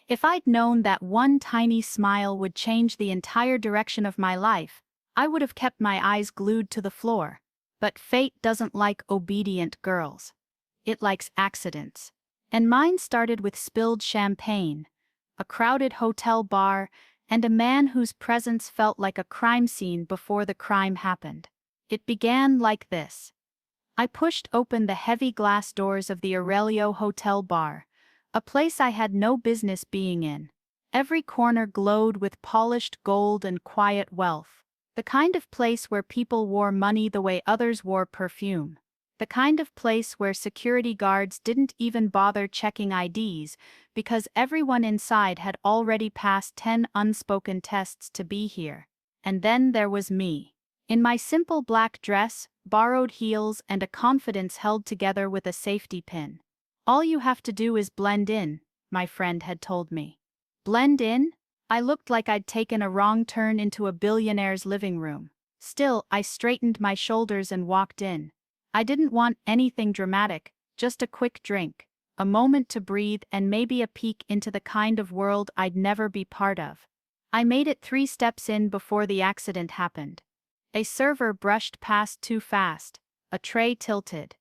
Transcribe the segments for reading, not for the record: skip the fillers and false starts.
If I'd known that one tiny smile would change the entire direction of my life, I would have kept my eyes glued to the floor. But fate doesn't like obedient girls. It likes accidents. And mine started with spilled champagne, a crowded hotel bar, and a man whose presence felt like a crime scene before the crime happened. It began like this. I pushed open the heavy glass doors of the Aurelio Hotel bar, a place I had no business being in. Every corner glowed with polished gold and quiet wealth. The kind of place where people wore money the way others wore perfume. The kind of place where security guards didn't even bother checking IDs because everyone inside had already passed 10 unspoken tests to be here. And then there was me. In my simple black dress, borrowed heels, and a confidence held together with a safety pin. All you have to do is blend in, my friend had told me. Blend in? I looked like I'd taken a wrong turn into a billionaire's living room. Still, I straightened my shoulders and walked in. I didn't want anything dramatic, just a quick drink, a moment to breathe, and maybe a peek into the kind of world I'd never be part of. I made it 3 steps in before the accident happened. A server brushed past too fast, a tray tilted,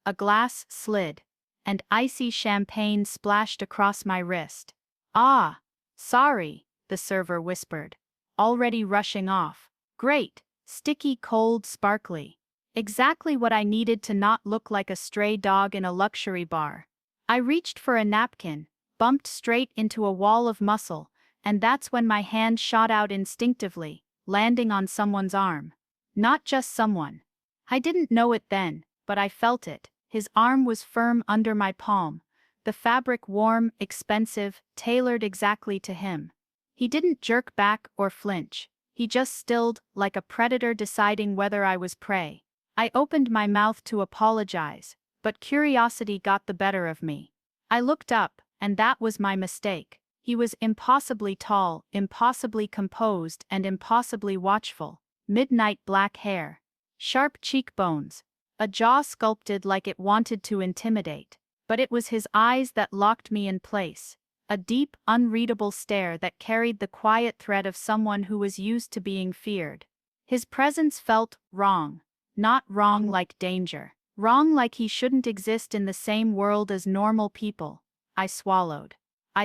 a glass slid, and icy champagne splashed across my wrist. "Ah, sorry," the server whispered, already rushing off. "Great, sticky, cold, sparkly. Exactly what I needed to not look like a stray dog in a luxury bar." I reached for a napkin, bumped straight into a wall of muscle, and that's when my hand shot out instinctively, landing on someone's arm. Not just someone. I didn't know it then, but I felt it. His arm was firm under my palm, the fabric warm, expensive, tailored exactly to him. He didn't jerk back or flinch. He just stilled, like a predator deciding whether I was prey. I opened my mouth to apologize, but curiosity got the better of me. I looked up, and that was my mistake. He was impossibly tall, impossibly composed, and impossibly watchful. Midnight black hair, sharp cheekbones, a jaw sculpted like it wanted to intimidate. But it was his eyes that locked me in place. A deep, unreadable stare that carried the quiet threat of someone who was used to being feared. His presence felt wrong. Not wrong like danger. Wrong like he shouldn't exist in the same world as normal people. I swallowed.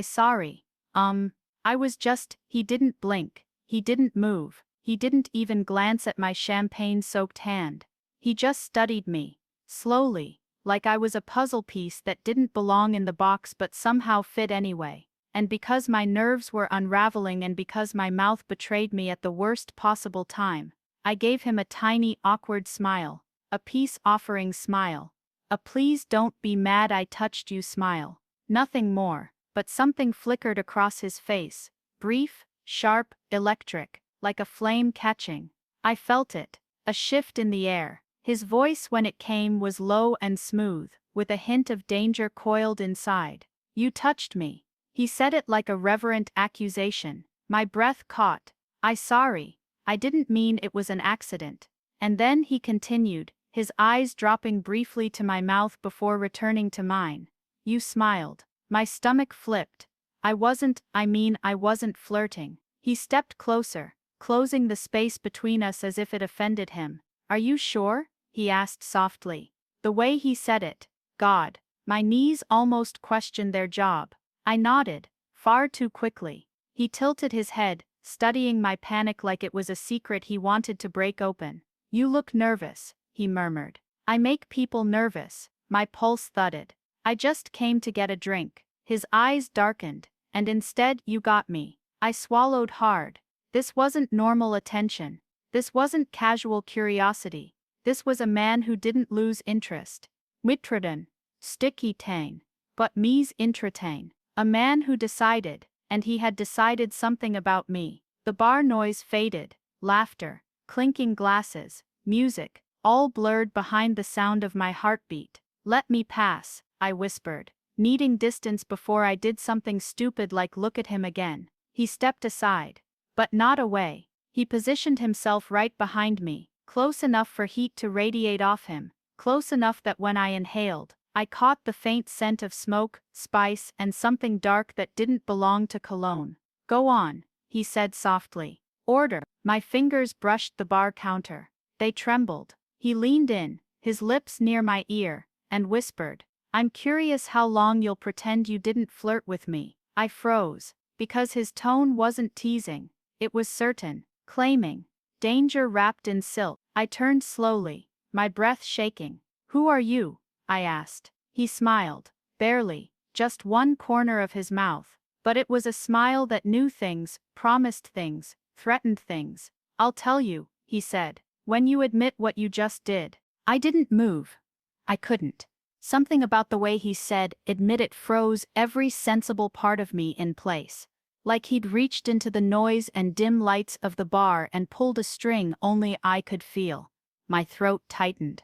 Sorry. I was just. He didn't blink. He didn't move. He didn't even glance at my champagne-soaked hand. He just studied me, slowly, like I was a puzzle piece that didn't belong in the box but somehow fit anyway. And because my nerves were unraveling and because my mouth betrayed me at the worst possible time, I gave him a tiny, awkward smile, a peace-offering smile, a please don't be mad I touched you smile. Nothing more, but something flickered across his face, brief, sharp, electric, like a flame catching. I felt it, a shift in the air. His voice when it came was low and smooth, with a hint of danger coiled inside. "You touched me." He said it like a reverent accusation. My breath caught. Sorry. I didn't mean it was an accident." And then he continued, his eyes dropping briefly to my mouth before returning to mine. "You smiled." My stomach flipped. I wasn't flirting. He stepped closer, closing the space between us as if it offended him. "Are you sure?" he asked softly. The way he said it, God, my knees almost questioned their job. I nodded, far too quickly. He tilted his head, studying my panic like it was a secret he wanted to break open. "You look nervous," he murmured. "I make people nervous." My pulse thudded. "I just came to get a drink." His eyes darkened, and instead you got me. I swallowed hard. This wasn't normal attention. This wasn't casual curiosity. This was a man who didn't lose interest. Mitraden, sticky tang, but me's intratain. A man who decided, and he had decided something about me. The bar noise faded, laughter, clinking glasses, music, all blurred behind the sound of my heartbeat. "Let me pass," I whispered, needing distance before I did something stupid like look at him again. He stepped aside. But not away. He positioned himself right behind me, close enough for heat to radiate off him, close enough that when I inhaled, I caught the faint scent of smoke, spice, and something dark that didn't belong to cologne. Go on, he said softly. Order. My fingers brushed the bar counter. They trembled. He leaned in, his lips near my ear, and whispered, I'm curious how long you'll pretend you didn't flirt with me. I froze, because his tone wasn't teasing. It was certain, claiming. Danger wrapped in silk. I turned slowly, my breath shaking. Who are you? I asked. He smiled, barely, just one corner of his mouth, but it was a smile that knew things, promised things, threatened things. I'll tell you, he said, when you admit what you just did. I didn't move. I couldn't. Something about the way he said admit it froze every sensible part of me in place. Like he'd reached into the noise and dim lights of the bar and pulled a string only I could feel. My throat tightened.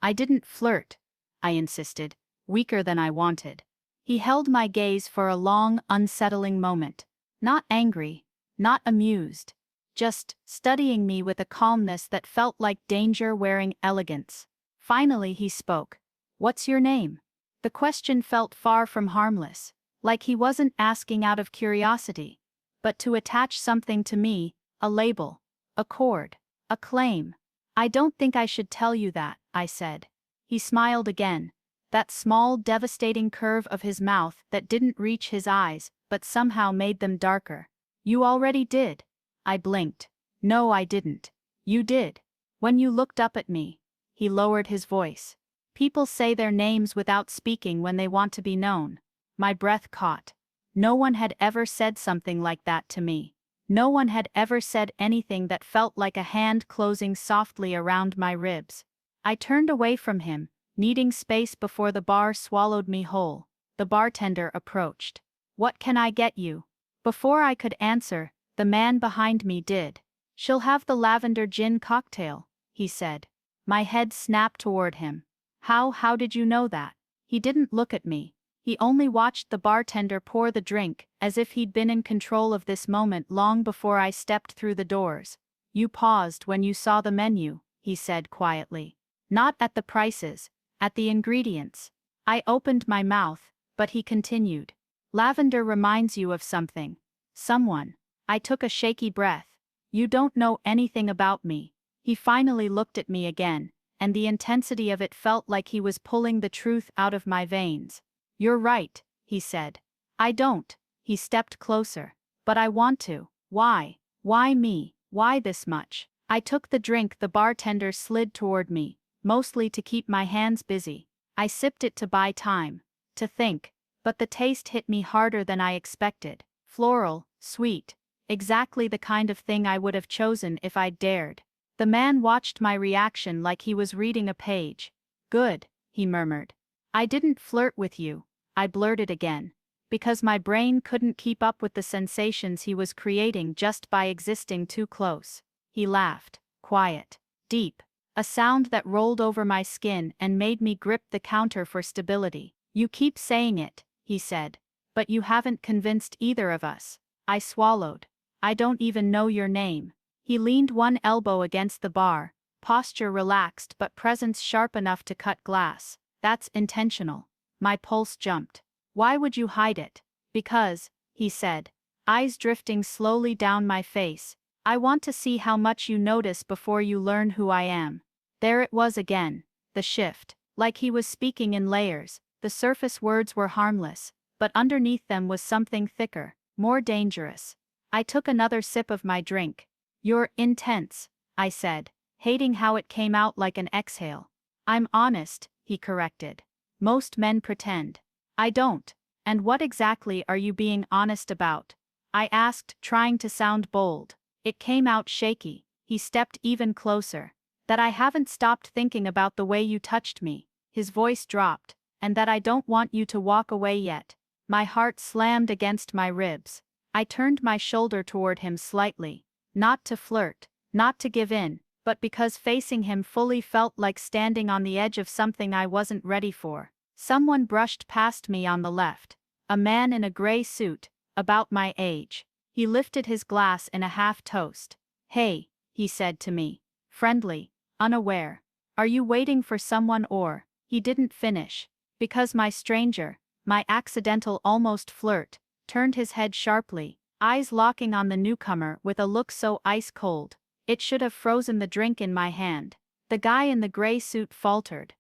I didn't flirt, I insisted, weaker than I wanted. He held my gaze for a long, unsettling moment. Not angry, not amused. Just studying me with a calmness that felt like danger wearing elegance. Finally he spoke. What's your name? The question felt far from harmless, like he wasn't asking out of curiosity, but to attach something to me, a label, a cord, a claim. I don't think I should tell you that, I said. He smiled again, that small devastating curve of his mouth that didn't reach his eyes but somehow made them darker. You already did. I blinked. No, I didn't. You did. When you looked up at me. He lowered his voice. People say their names without speaking when they want to be known. My breath caught. No one had ever said something like that to me. No one had ever said anything that felt like a hand closing softly around my ribs. I turned away from him, needing space before the bar swallowed me whole. The bartender approached. What can I get you? Before I could answer, the man behind me did. She'll have the lavender gin cocktail, he said. My head snapped toward him. How did you know that? He didn't look at me. He only watched the bartender pour the drink, as if he'd been in control of this moment long before I stepped through the doors. You paused when you saw the menu, he said quietly. Not at the prices, at the ingredients. I opened my mouth, but he continued. Lavender reminds you of something. Someone. I took a shaky breath. You don't know anything about me. He finally looked at me again, and the intensity of it felt like he was pulling the truth out of my veins. You're right, he said. I don't. He stepped closer. But I want to. Why? Why me? Why this much? I took the drink the bartender slid toward me, mostly to keep my hands busy. I sipped it to buy time, to think, but the taste hit me harder than I expected. Floral, sweet, exactly the kind of thing I would have chosen if I'd dared. The man watched my reaction like he was reading a page. Good, he murmured. I didn't flirt with you, I blurted again, because my brain couldn't keep up with the sensations he was creating just by existing too close. He laughed, quiet, deep, a sound that rolled over my skin and made me grip the counter for stability. You keep saying it, he said, but you haven't convinced either of us. I swallowed. I don't even know your name. He leaned one elbow against the bar, posture relaxed but presence sharp enough to cut glass. That's intentional. My pulse jumped. Why would you hide it? Because, he said, eyes drifting slowly down my face, I want to see how much you notice before you learn who I am. There it was again, the shift. Like he was speaking in layers, the surface words were harmless, but underneath them was something thicker, more dangerous. I took another sip of my drink. You're intense, I said, hating how it came out like an exhale. I'm honest, he corrected. Most men pretend. I don't. And what exactly are you being honest about? I asked, trying to sound bold. It came out shaky. He stepped even closer. That I haven't stopped thinking about the way you touched me. His voice dropped. And that I don't want you to walk away yet. My heart slammed against my ribs. I turned my shoulder toward him slightly. Not to flirt, not to give in, but because facing him fully felt like standing on the edge of something I wasn't ready for. Someone brushed past me on the left. A man in a gray suit, about my age. He lifted his glass in a half-toast. Hey, he said to me. Friendly, unaware. Are you waiting for someone or? He didn't finish. Because my stranger, my accidental almost flirt, turned his head sharply, eyes locking on the newcomer with a look so ice-cold, it should have frozen the drink in my hand. The guy in the gray suit faltered.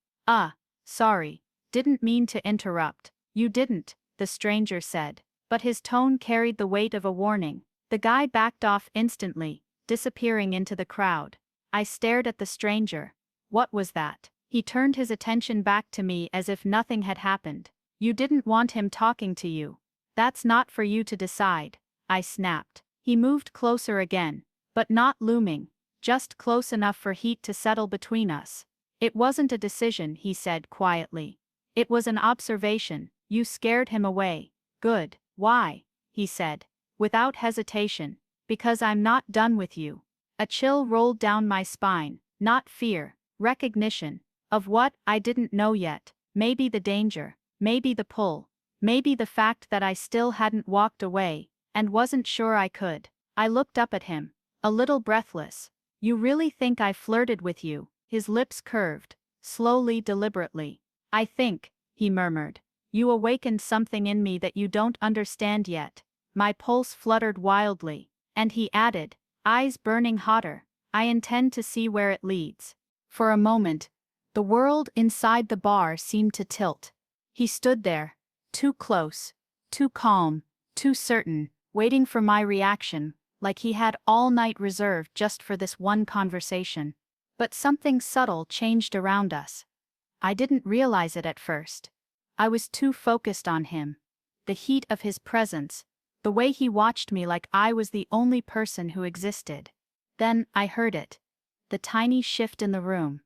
Sorry, didn't mean to interrupt. You didn't, the stranger said. But his tone carried the weight of a warning. The guy backed off instantly, disappearing into the crowd. I stared at the stranger. What was that? He turned his attention back to me as if nothing had happened. You didn't want him talking to you. That's not for you to decide, I snapped. He moved closer again, but not looming, just close enough for heat to settle between us. It wasn't a decision, he said quietly. It was an observation. You scared him away. Good. Why? He said, without hesitation. Because I'm not done with you. A chill rolled down my spine, not fear, recognition. Of what? I didn't know yet. Maybe the danger, maybe the pull, maybe the fact that I still hadn't walked away, and wasn't sure I could. I looked up at him, a little breathless. You really think I flirted with you? His lips curved, slowly, deliberately. I think, he murmured, you awakened something in me that you don't understand yet. My pulse fluttered wildly, and he added, eyes burning hotter, I intend to see where it leads. For a moment, the world inside the bar seemed to tilt. He stood there, too close, too calm, too certain, waiting for my reaction, like he had all night reserved just for this one conversation. But something subtle changed around us. I didn't realize it at first. I was too focused on him. The heat of his presence, the way he watched me like I was the only person who existed. Then I heard it. The tiny shift in the room.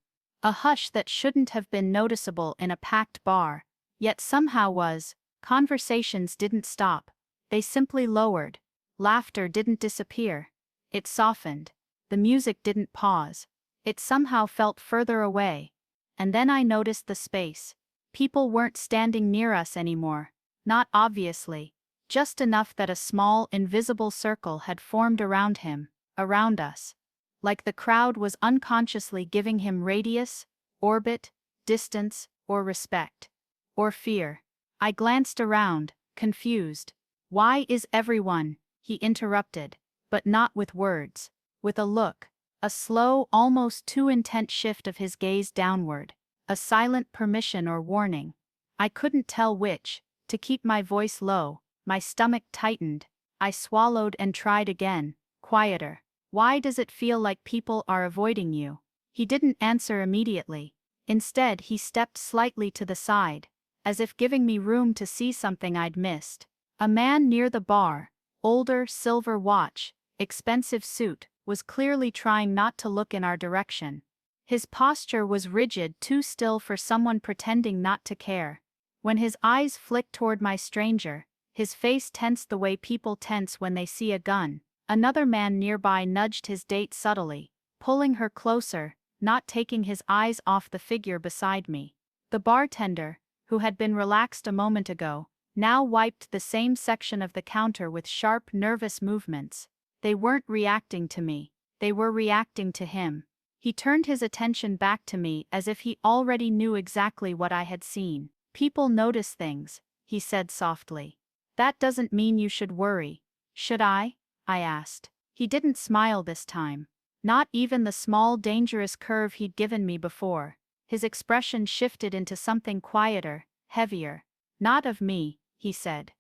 A hush that shouldn't have been noticeable in a packed bar, yet somehow was. Conversations didn't stop. They simply lowered. Laughter didn't disappear. It softened. The music didn't pause. It somehow felt further away. And then I noticed the space. People weren't standing near us anymore. Not obviously. Just enough that a small, invisible circle had formed around him, around us. Like the crowd was unconsciously giving him radius, orbit, distance, or respect. Or fear. I glanced around, confused. Why is everyone? He interrupted, but not with words. With a look. A slow, almost too intent shift of his gaze downward. A silent permission or warning. I couldn't tell which. To keep my voice low, my stomach tightened. I swallowed and tried again, quieter. Why does it feel like people are avoiding you? He didn't answer immediately. Instead, he stepped slightly to the side, as if giving me room to see something I'd missed. A man near the bar, older, silver watch, expensive suit, was clearly trying not to look in our direction. His posture was rigid, too still for someone pretending not to care. When his eyes flicked toward my stranger, his face tensed the way people tense when they see a gun. Another man nearby nudged his date subtly, pulling her closer, not taking his eyes off the figure beside me. The bartender, who had been relaxed a moment ago, now wiped the same section of the counter with sharp, nervous movements. They weren't reacting to me. They were reacting to him. He turned his attention back to me as if he already knew exactly what I had seen. People notice things, he said softly. That doesn't mean you should worry. Should I? I asked. He didn't smile this time. Not even the small, dangerous curve he'd given me before. His expression shifted into something quieter, heavier. Not of me, he said.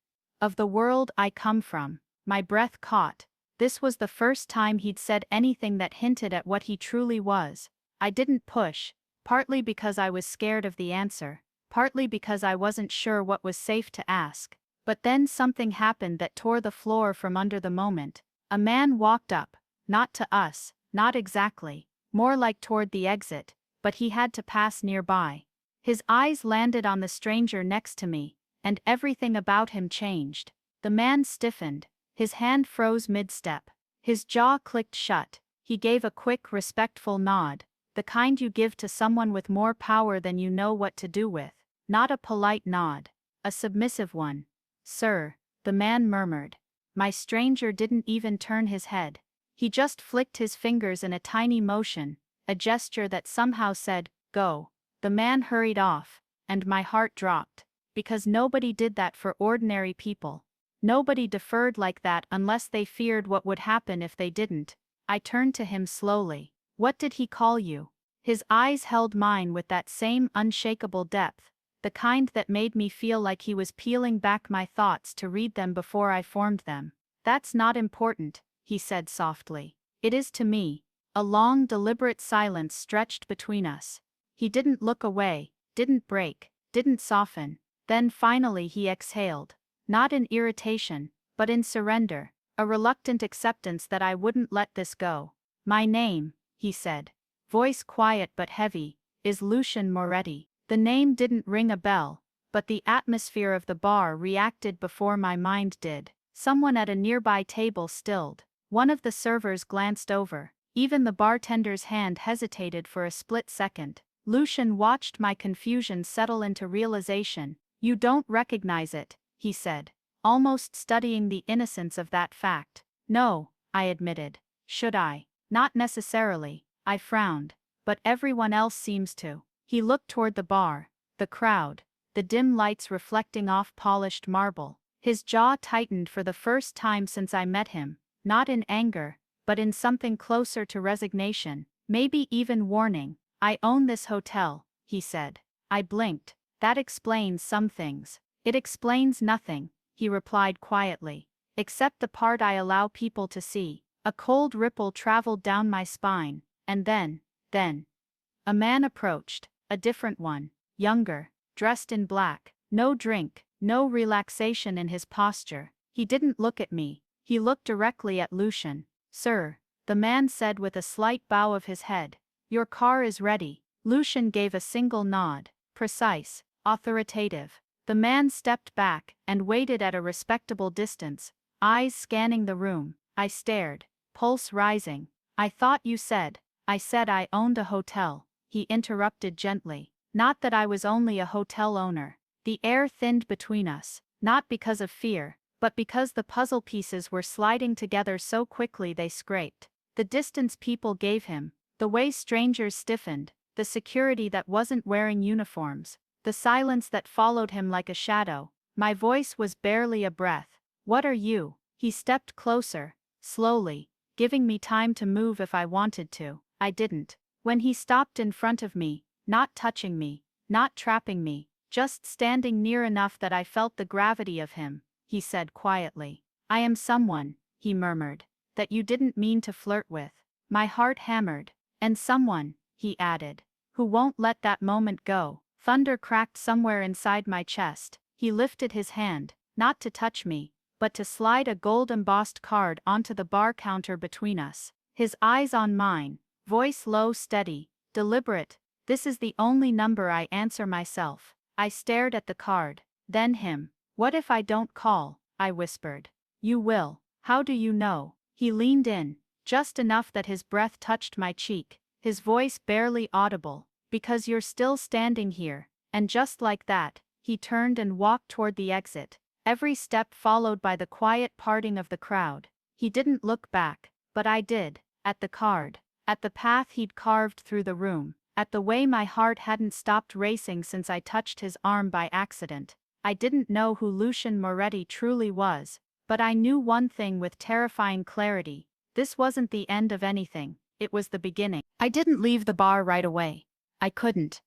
Of the world I come from. My breath caught. This was the first time he'd said anything that hinted at what he truly was. I didn't push, partly because I was scared of the answer, partly because I wasn't sure what was safe to ask. But then something happened that tore the floor from under the moment. A man walked up, not to us, not exactly, more like toward the exit, but he had to pass nearby. His eyes landed on the stranger next to me, and everything about him changed. The man stiffened. His hand froze mid-step. His jaw clicked shut. He gave a quick, respectful nod, the kind you give to someone with more power than you know what to do with. Not a polite nod. A submissive one. Sir, the man murmured. My stranger didn't even turn his head. He just flicked his fingers in a tiny motion, a gesture that somehow said, go. The man hurried off, and my heart dropped. Because nobody did that for ordinary people. Nobody deferred like that unless they feared what would happen if they didn't. I turned to him slowly. What did he call you? His eyes held mine with that same unshakable depth, the kind that made me feel like he was peeling back my thoughts to read them before I formed them. That's not important, he said softly. It is to me. A long, deliberate silence stretched between us. He didn't look away, didn't break, didn't soften. Then finally he exhaled. Not in irritation, but in surrender, a reluctant acceptance that I wouldn't let this go. My name, he said, voice quiet but heavy, is Lucian Moretti. The name didn't ring a bell, but the atmosphere of the bar reacted before my mind did. Someone at a nearby table stilled. One of the servers glanced over. Even the bartender's hand hesitated for a split second. Lucian watched my confusion settle into realization. You don't recognize it, he said, almost studying the innocence of that fact. No, I admitted. Should I? Not necessarily, I frowned. But everyone else seems to. He looked toward the bar, the crowd, the dim lights reflecting off polished marble. His jaw tightened for the first time since I met him, not in anger, but in something closer to resignation, maybe even warning. I own this hotel, he said. I blinked. That explains some things. It explains nothing, he replied quietly, except the part I allow people to see. A cold ripple traveled down my spine, and then, a man approached, a different one, younger, dressed in black, no drink, no relaxation in his posture. He didn't look at me, he looked directly at Lucian. Sir, the man said with a slight bow of his head, your car is ready. Lucian gave a single nod, precise, authoritative. The man stepped back and waited at a respectable distance, eyes scanning the room. I stared, pulse rising. I thought you said. I said I owned a hotel, he interrupted gently. Not that I was only a hotel owner. The air thinned between us, not because of fear, but because the puzzle pieces were sliding together so quickly they scraped. The distance people gave him, the way strangers stiffened, the security that wasn't wearing uniforms, the silence that followed him like a shadow. My voice was barely a breath. What are you? He stepped closer, slowly, giving me time to move if I wanted to. I didn't. When he stopped in front of me, not touching me, not trapping me, just standing near enough that I felt the gravity of him, he said quietly. I am someone, he murmured, that you didn't mean to flirt with. My heart hammered. And someone, he added, who won't let that moment go. Thunder cracked somewhere inside my chest. He lifted his hand, not to touch me, but to slide a gold-embossed card onto the bar counter between us. His eyes on mine, voice low, steady, deliberate. This is the only number I answer myself. I stared at the card, then him. What if I don't call? I whispered. You will. How do you know? He leaned in, just enough that his breath touched my cheek, his voice barely audible. Because you're still standing here. And just like that, he turned and walked toward the exit, every step followed by the quiet parting of the crowd. He didn't look back, but I did, at the card, at the path he'd carved through the room, at the way my heart hadn't stopped racing since I touched his arm by accident. I didn't know who Lucian Moretti truly was, but I knew one thing with terrifying clarity. This wasn't the end of anything, it was the beginning. I didn't leave the bar right away. I couldn't.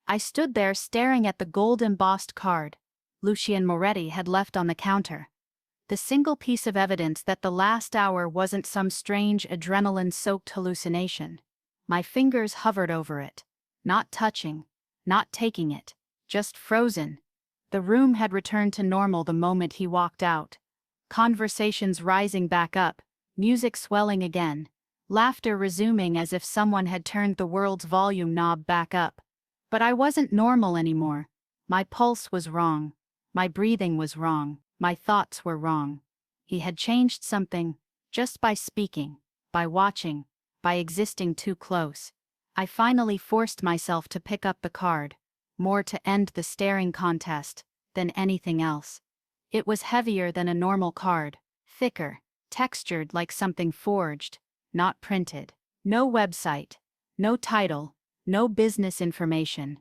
I stood there staring at the gold-embossed card Lucian Moretti had left on the counter. The single piece of evidence that the last hour wasn't some strange adrenaline-soaked hallucination. My fingers hovered over it, not touching, not taking it, just frozen. The room had returned to normal the moment he walked out. Conversations rising back up, music swelling again, laughter resuming as if someone had turned the world's volume knob back up. But I wasn't normal anymore. My pulse was wrong. My breathing was wrong. My thoughts were wrong. He had changed something, just by speaking, by watching, by existing too close. I finally forced myself to pick up the card, more to end the staring contest than anything else. It was heavier than a normal card, thicker, textured like something forged, not printed. No website, no title, no business information.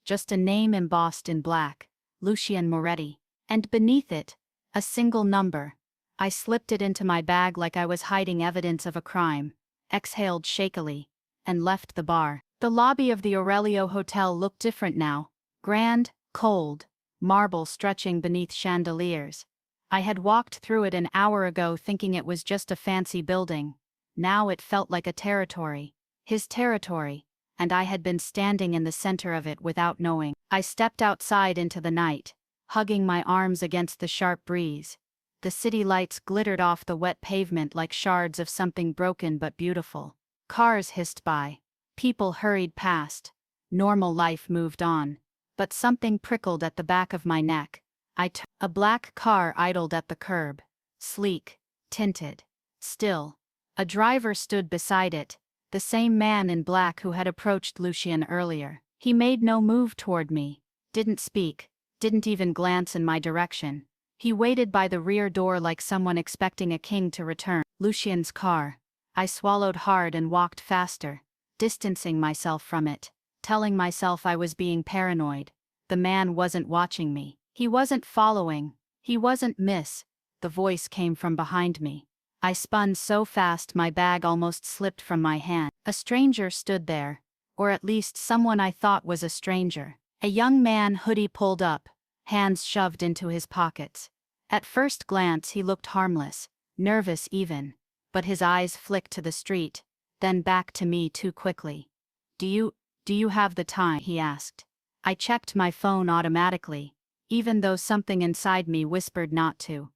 just a name embossed in black, Lucien Moretti. And beneath it, a single number. I slipped it into my bag like I was hiding evidence of a crime, exhaled shakily, and left the bar. The lobby of the Aurelio Hotel looked different now, grand, cold, marble stretching beneath chandeliers. I had walked through it an hour ago thinking it was just a fancy building. Now it felt like a territory. His territory, and I had been standing in the center of it without knowing. I stepped outside into the night, hugging my arms against the sharp breeze. The city lights glittered off the wet pavement like shards of something broken but beautiful. Cars hissed by. People hurried past. Normal life moved on. But something prickled at the back of my neck. A black car idled at the curb. Sleek, tinted, still. A driver stood beside it, the same man in black who had approached Lucien earlier. He made no move toward me, didn't speak, didn't even glance in my direction. He waited by the rear door like someone expecting a king to return. Lucien's car. I swallowed hard and walked faster, distancing myself from it, telling myself I was being paranoid. The man wasn't watching me. He wasn't following. He wasn't miss. The voice came from behind me. I spun so fast my bag almost slipped from my hand. A stranger stood there, or at least someone I thought was a stranger. A young man, hoodie pulled up, hands shoved into his pockets. At first glance he looked harmless, nervous even, but his eyes flicked to the street, then back to me too quickly. Do you have the time?" he asked. I checked my phone automatically, even though something inside me whispered not to.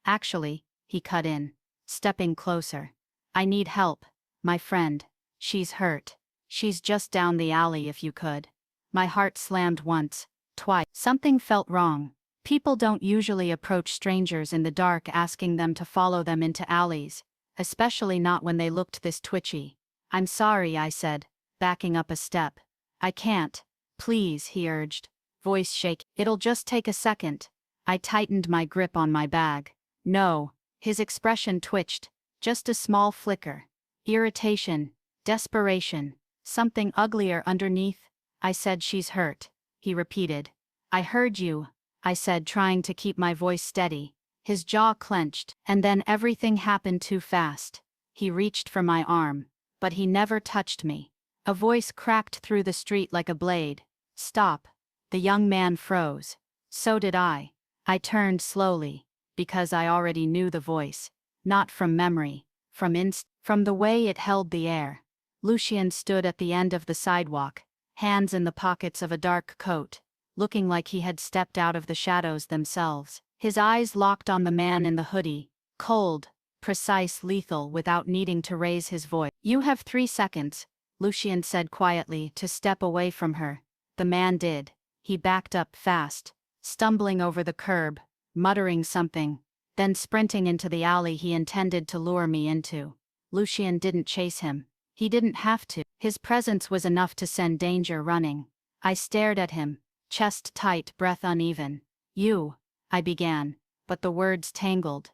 Actually, he cut in, stepping closer. "I need help, my friend. She's hurt. She's just down the alley if you could." My heart slammed once, twice. Something felt wrong. People don't usually approach strangers in the dark asking them to follow them into alleys, especially not when they looked this twitchy. "I'm sorry," I said, backing up a step. "I can't. Please," he urged, voice shaky. "It'll just take a second." I tightened my grip on my bag. "No." His expression twitched, just a small flicker. Irritation, desperation, something uglier underneath. I said, "She's hurt," he repeated. "I heard you," I said, trying to keep my voice steady. His jaw clenched, and then everything happened too fast. He reached for my arm, but he never touched me. A voice cracked through the street like a blade. "Stop." The young man froze. So did I. I turned slowly, because I already knew the voice. Not from memory, from the way it held the air. Lucien stood at the end of the sidewalk, hands in the pockets of a dark coat, looking like he had stepped out of the shadows themselves. His eyes locked on the man in the hoodie, cold, precise, lethal, without needing to raise his voice. "You have 3 seconds," Lucien said quietly, to step away from her. The man did. He backed up fast, stumbling over the curb, muttering something, then sprinting into the alley he intended to lure me into. Lucien didn't chase him. He didn't have to. His presence was enough to send danger running. I stared at him, chest tight, breath uneven. "You," I began, but the words tangled.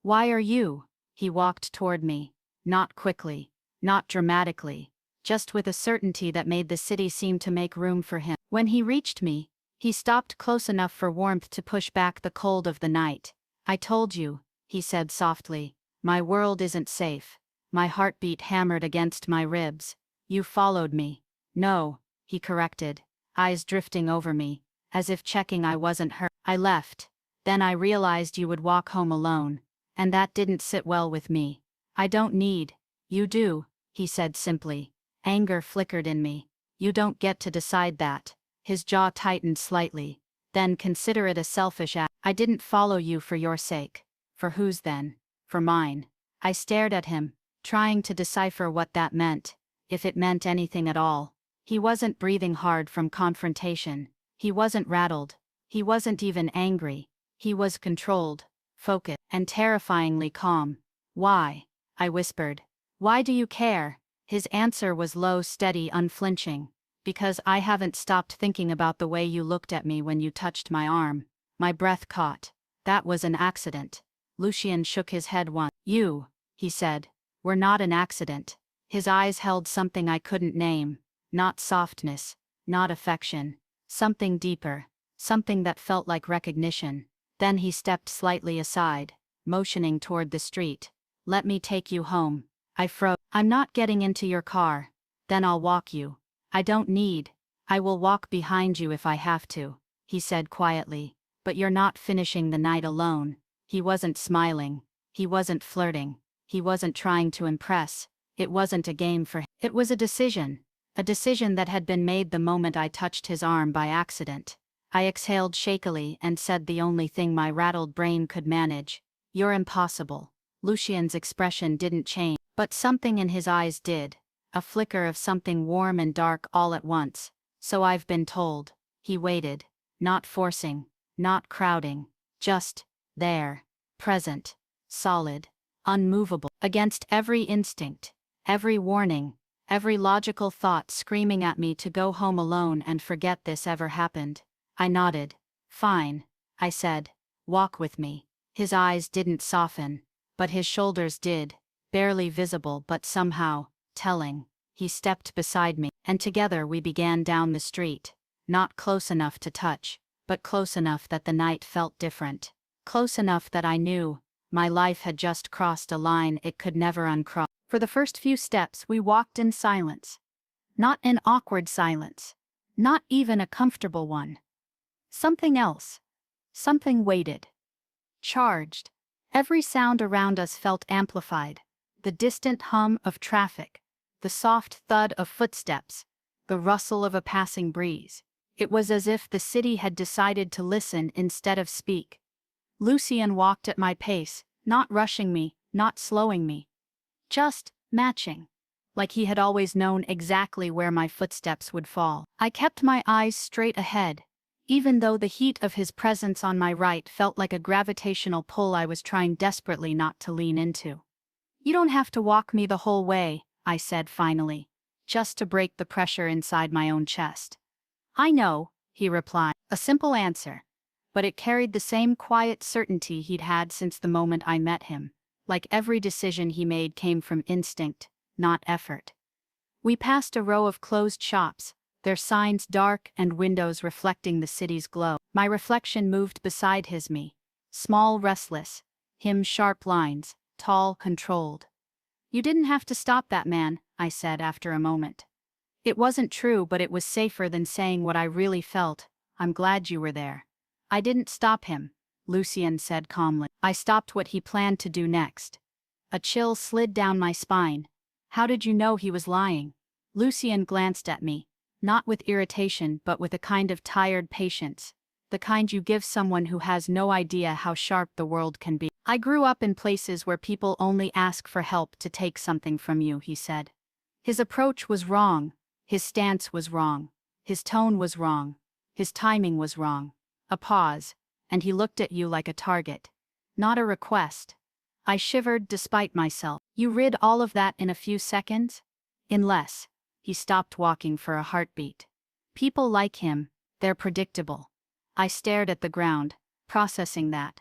Why are you?" He walked toward me, not quickly, not dramatically, just with a certainty that made the city seem to make room for him. When he reached me, he stopped close enough for warmth to push back the cold of the night. "I told you," he said softly, "my world isn't safe." My heartbeat hammered against my ribs. "You followed me." "No," he corrected, eyes drifting over me, as if checking I wasn't hurt. "I left. Then I realized you would walk home alone, and that didn't sit well with me." "I don't need." "You do," he said simply. Anger flickered in me. "You don't get to decide that." His jaw tightened slightly. "Then consider it a selfish act." "I didn't follow you for your sake." "For whose then?" "For mine." I stared at him, trying to decipher what that meant, if it meant anything at all. He wasn't breathing hard from confrontation. He wasn't rattled. He wasn't even angry. He was controlled, focused, and terrifyingly calm. "Why?" I whispered. "Why do you care?" His answer was low, steady, unflinching. "Because I haven't stopped thinking about the way you looked at me when you touched my arm." My breath caught. "That was an accident." Lucien shook his head once. "You," he said, "were not an accident." His eyes held something I couldn't name. Not softness. not affection. Something deeper. Something that felt like recognition. Then he stepped slightly aside, motioning toward the street. "Let me take you home." I froze. "I'm not getting into your car." "Then I'll walk you." "I don't need." "I will walk behind you if I have to," he said quietly. "But you're not finishing the night alone." He wasn't smiling. He wasn't flirting. He wasn't trying to impress. It wasn't a game for him. It was a decision. A decision that had been made the moment I touched his arm by accident. I exhaled shakily and said the only thing my rattled brain could manage. "You're impossible." Lucien's expression didn't change, but something in his eyes did. A flicker of something warm and dark all at once. "So I've been told." He waited. Not forcing. Not crowding. Just there. Present. Solid. Unmovable. Against every instinct. Every warning. Every logical thought screaming at me to go home alone and forget this ever happened. I nodded. "Fine," I said. "Walk with me." His eyes didn't soften, but his shoulders did, barely visible but somehow telling. He stepped beside me, and together we began down the street. Not close enough to touch, but close enough that the night felt different. Close enough that I knew my life had just crossed a line it could never uncross. For the first few steps we walked in silence. Not an awkward silence. Not even a comfortable one. Something else. Something waited. Charged. Every sound around us felt amplified. The distant hum of traffic. The soft thud of footsteps. The rustle of a passing breeze. It was as if the city had decided to listen instead of speak. Lucien walked at my pace, not rushing me, not slowing me. Just matching. Like he had always known exactly where my footsteps would fall. I kept my eyes straight ahead, even though the heat of his presence on my right felt like a gravitational pull I was trying desperately not to lean into. "You don't have to walk me the whole way," I said finally, just to break the pressure inside my own chest. "I know," he replied. A simple answer, but it carried the same quiet certainty he'd had since the moment I met him. Like every decision he made came from instinct, not effort. We passed a row of closed shops, their signs dark and windows reflecting the city's glow. My reflection moved beside me. Small, restless. Him sharp lines, tall, controlled. "You didn't have to stop that man," I said after a moment. It wasn't true, but it was safer than saying what I really felt. "I'm glad you were there." "I didn't stop him," Lucien said calmly. "I stopped what he planned to do next." A chill slid down my spine. "How did you know he was lying?" Lucien glanced at me, not with irritation but with a kind of tired patience. The kind you give someone who has no idea how sharp the world can be. "I grew up in places where people only ask for help to take something from you," he said. His approach was wrong. His stance was wrong. His tone was wrong. His timing was wrong. A pause, and he looked at you like a target. Not a request. I shivered despite myself. "You rid all of that in a few seconds?" "In less." He stopped walking for a heartbeat. "People like him, they're predictable." I stared at the ground, processing that.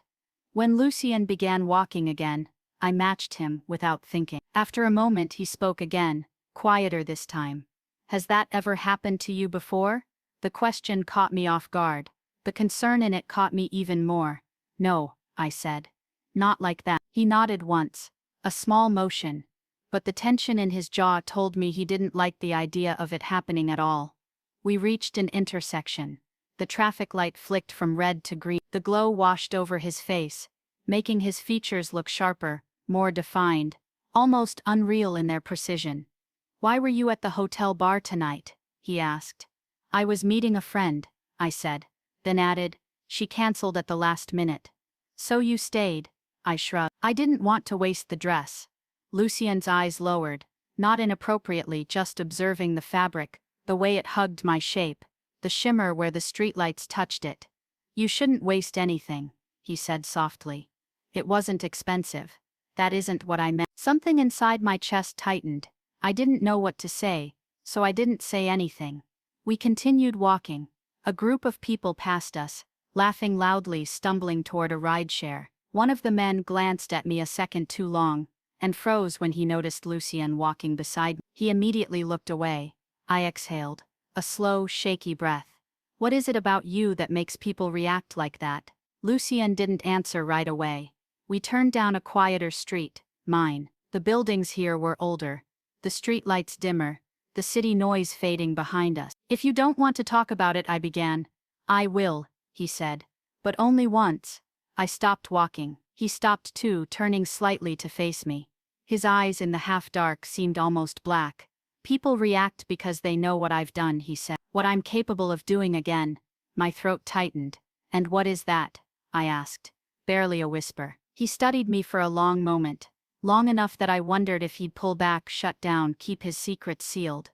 When Lucien began walking again, I matched him without thinking. After a moment he spoke again, quieter this time. "Has that ever happened to you before?" The question caught me off guard. The concern in it caught me even more. "No," I said. "Not like that." He nodded once. A small motion. But the tension in his jaw told me he didn't like the idea of it happening at all. We reached an intersection. The traffic light flicked from red to green. The glow washed over his face, making his features look sharper, more defined, almost unreal in their precision. "Why were you at the hotel bar tonight?" he asked. "I was meeting a friend," I said, then added, "She canceled at the last minute." "So you stayed?" I shrugged. "I didn't want to waste the dress." Lucien's eyes lowered, not inappropriately, just observing the fabric, the way it hugged my shape, the shimmer where the streetlights touched it. "You shouldn't waste anything," he said softly. "It wasn't expensive." "That isn't what I meant." Something inside my chest tightened. I didn't know what to say, so I didn't say anything. We continued walking. A group of people passed us, laughing loudly, stumbling toward a rideshare. One of the men glanced at me a second too long, and froze when he noticed Lucien walking beside me. He immediately looked away. I exhaled. A slow, shaky breath. What is it about you that makes people react like that? Lucien didn't answer right away. We turned down a quieter street, mine. The buildings here were older, the streetlights dimmer, the city noise fading behind us. If you don't want to talk about it, I began. I will, he said. But only once. I stopped walking. He stopped too, turning slightly to face me. His eyes in the half-dark seemed almost black. People react because they know what I've done, he said. What I'm capable of doing again. My throat tightened. And what is that? I asked. Barely a whisper. He studied me for a long moment. Long enough that I wondered if he'd pull back, shut down, keep his secret sealed.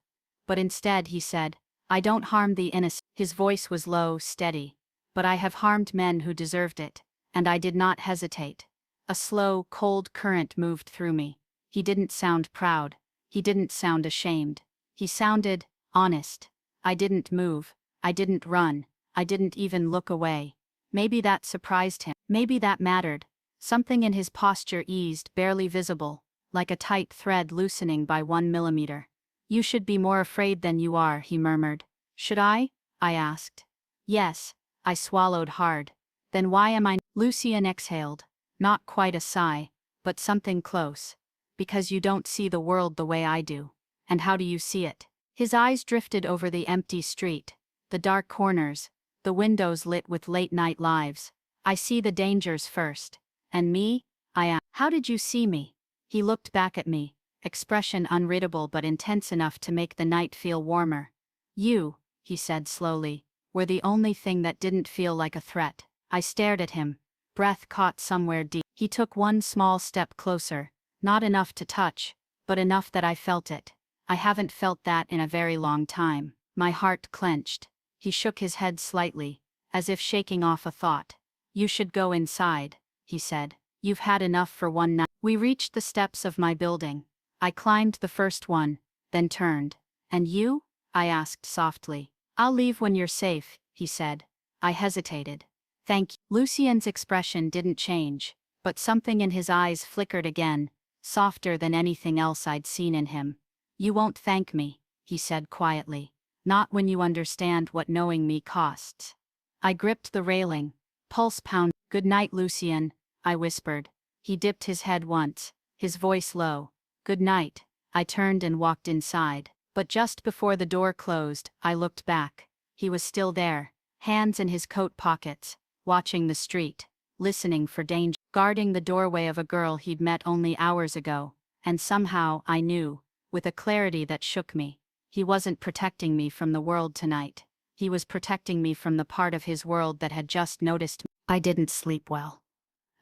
But instead he said, I don't harm the innocent. His voice was low, steady. But I have harmed men who deserved it. And I did not hesitate. A slow, cold current moved through me. He didn't sound proud. He didn't sound ashamed. He sounded honest. I didn't move. I didn't run. I didn't even look away. Maybe that surprised him. Maybe that mattered. Something in his posture eased, barely visible, like a tight thread loosening by 1 millimeter. You should be more afraid than you are, he murmured. Should I? I asked. Yes. I swallowed hard. Then why am I? Lucien exhaled. Not quite a sigh, but something close. Because you don't see the world the way I do. And how do you see it? His eyes drifted over the empty street, the dark corners, the windows lit with late-night lives. I see the dangers first. And me? I asked. How did you see me? He looked back at me, expression unreadable but intense enough to make the night feel warmer. You, he said slowly, were the only thing that didn't feel like a threat. I stared at him, breath caught somewhere deep. He took one small step closer, not enough to touch, but enough that I felt it. I haven't felt that in a very long time. My heart clenched. He shook his head slightly, as if shaking off a thought. You should go inside, he said. You've had enough for one night. We reached the steps of my building. I climbed the first one, then turned. And you? I asked softly. I'll leave when you're safe, he said. I hesitated. Thank you. Lucien's expression didn't change, but something in his eyes flickered again, softer than anything else I'd seen in him. You won't thank me, he said quietly. Not when you understand what knowing me costs. I gripped the railing, pulse pound. Good night, Lucien, I whispered. He dipped his head once, his voice low. Good night. I turned and walked inside. But just before the door closed, I looked back. He was still there, hands in his coat pockets, watching the street, listening for danger, guarding the doorway of a girl he'd met only hours ago. And somehow, I knew, with a clarity that shook me, he wasn't protecting me from the world tonight. He was protecting me from the part of his world that had just noticed me. I didn't sleep well.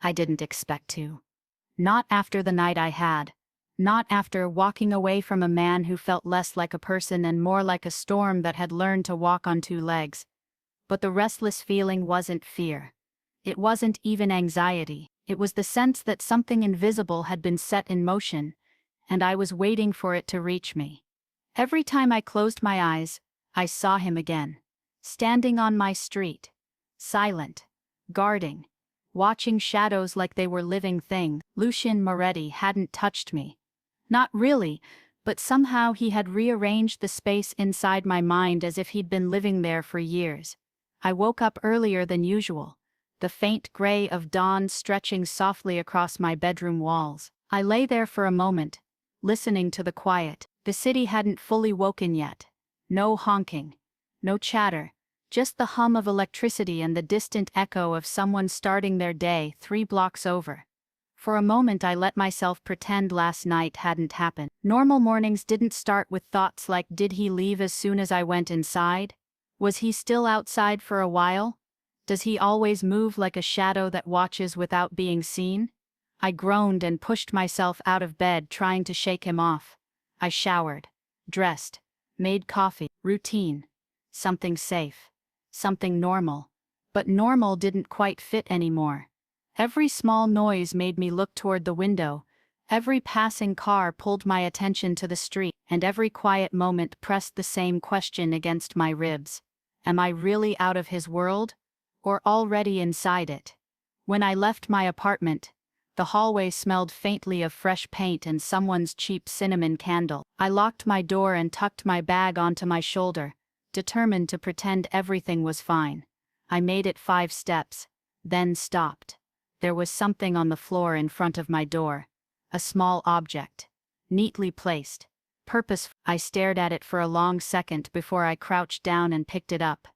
I didn't expect to. Not after the night I had. Not after walking away from a man who felt less like a person and more like a storm that had learned to walk on two legs. But the restless feeling wasn't fear. It wasn't even anxiety. It was the sense that something invisible had been set in motion, and I was waiting for it to reach me. Every time I closed my eyes, I saw him again. Standing on my street. Silent. Guarding. Watching shadows like they were living things. Lucien Moretti hadn't touched me. Not really, but somehow he had rearranged the space inside my mind as if he'd been living there for years. I woke up earlier than usual, the faint gray of dawn stretching softly across my bedroom walls. I lay there for a moment, listening to the quiet. The city hadn't fully woken yet. No honking. No chatter. Just the hum of electricity and the distant echo of someone starting their day 3 blocks over. For a moment I let myself pretend last night hadn't happened. Normal mornings didn't start with thoughts like, did he leave as soon as I went inside? Was he still outside for a while? Does he always move like a shadow that watches without being seen? I groaned and pushed myself out of bed, trying to shake him off. I showered, dressed, made coffee. Routine. Something safe. Something normal. But normal didn't quite fit anymore. Every small noise made me look toward the window. Every passing car pulled my attention to the street, and every quiet moment pressed the same question against my ribs. Am I really out of his world? Or already inside it? When I left my apartment, the hallway smelled faintly of fresh paint and someone's cheap cinnamon candle. I locked my door and tucked my bag onto my shoulder, determined to pretend everything was fine. I made it 5 steps, then stopped. There was something on the floor in front of my door. A small object. Neatly placed. Purposeful. I stared at it for a long second before I crouched down and picked it up.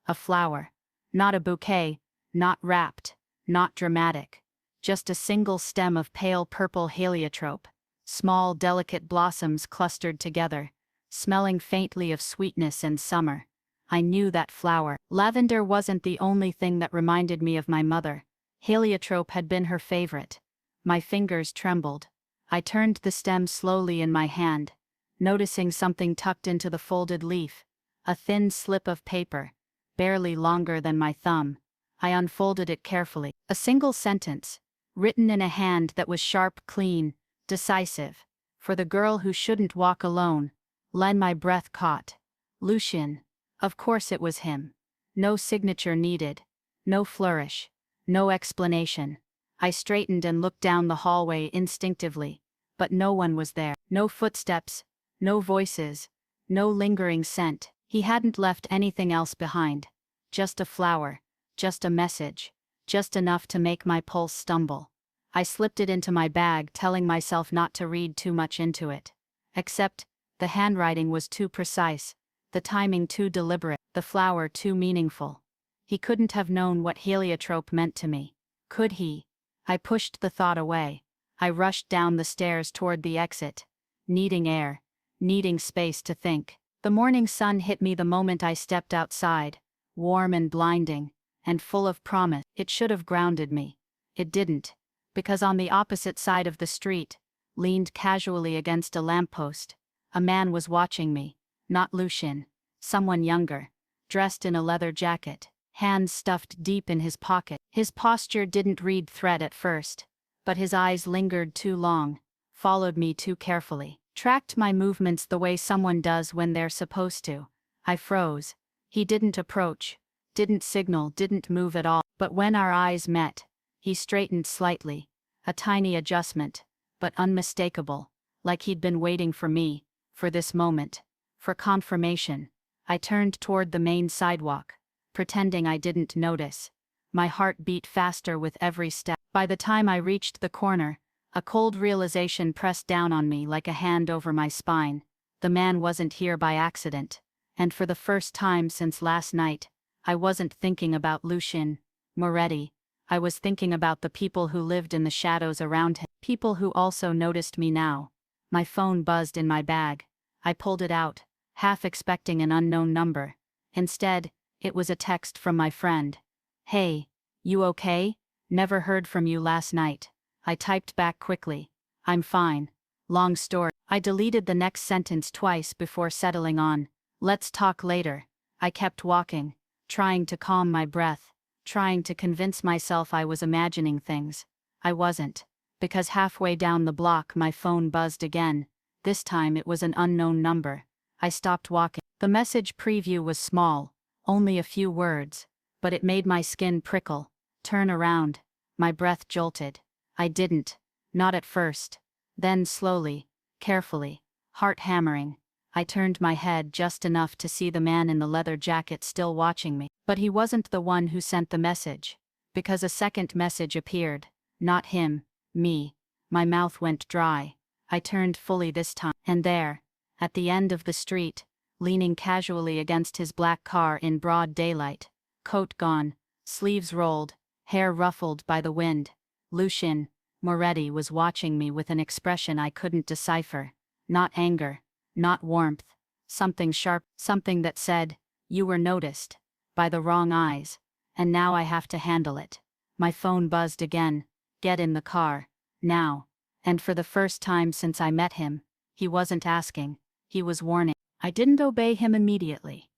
A flower. Not a bouquet, not wrapped, not dramatic. Just a single stem of pale purple heliotrope. Small delicate blossoms clustered together, smelling faintly of sweetness and summer. I knew that flower. Lavender wasn't the only thing that reminded me of my mother. Heliotrope had been her favorite. My fingers trembled. I turned the stem slowly in my hand, noticing something tucked into the folded leaf. A thin slip of paper, barely longer than my thumb. I unfolded it carefully. A single sentence, written in a hand that was sharp, clean, decisive. For the girl who shouldn't walk alone. Then my breath caught. Lucien. Of course it was him. No signature needed. No flourish. No explanation. I straightened and looked down the hallway instinctively, but no one was there. No footsteps, no voices, no lingering scent. He hadn't left anything else behind. Just a flower, just a message, just enough to make my pulse stumble. I slipped it into my bag, telling myself not to read too much into it. Except, the handwriting was too precise, the timing too deliberate, the flower too meaningful. He couldn't have known what heliotrope meant to me. Could he? I pushed the thought away. I rushed down the stairs toward the exit, needing air, needing space to think. The morning sun hit me the moment I stepped outside, warm and blinding, and full of promise. It should have grounded me. It didn't, because on the opposite side of the street, leaned casually against a lamppost, a man was watching me. Not Lucien, someone younger, dressed in a leather jacket, hands stuffed deep in his pocket. His posture didn't read threat at first, but his eyes lingered too long, followed me too carefully, tracked my movements the way someone does when they're supposed to. I froze. He didn't approach, didn't signal, didn't move at all. But when our eyes met, he straightened slightly, a tiny adjustment, but unmistakable, like he'd been waiting for me, for this moment. For confirmation, I turned toward the main sidewalk, pretending I didn't notice. My heart beat faster with every step. By the time I reached the corner, a cold realization pressed down on me like a hand over my spine. The man wasn't here by accident, and for the first time since last night, I wasn't thinking about Lucien Moretti. I was thinking about the people who lived in the shadows around him, people who also noticed me now. My phone buzzed in my bag. I pulled it out, half expecting an unknown number. Instead, it was a text from my friend. "Hey, you okay? Never heard from you last night." I typed back quickly. "I'm fine. Long story." I deleted the next sentence twice before settling on, "Let's talk later." I kept walking, trying to calm my breath, trying to convince myself I was imagining things. I wasn't, because halfway down the block my phone buzzed again. This time it was an unknown number. I stopped walking. The message preview was small, only a few words, but it made my skin prickle. Turn around. My breath jolted. I didn't. Not at first. Then slowly, carefully, heart hammering, I turned my head just enough to see the man in the leather jacket still watching me. But he wasn't the one who sent the message, because a second message appeared. Not him, me. My mouth went dry. I turned fully this time, and there, at the end of the street, leaning casually against his black car in broad daylight, coat gone, sleeves rolled, hair ruffled by the wind, Lucien Moretti was watching me with an expression I couldn't decipher. Not anger, not warmth, something sharp, something that said, "You were noticed, by the wrong eyes, and now I have to handle it." My phone buzzed again. "Get in the car, now." And for the first time since I met him, he wasn't asking, he was warning. I didn't obey him immediately.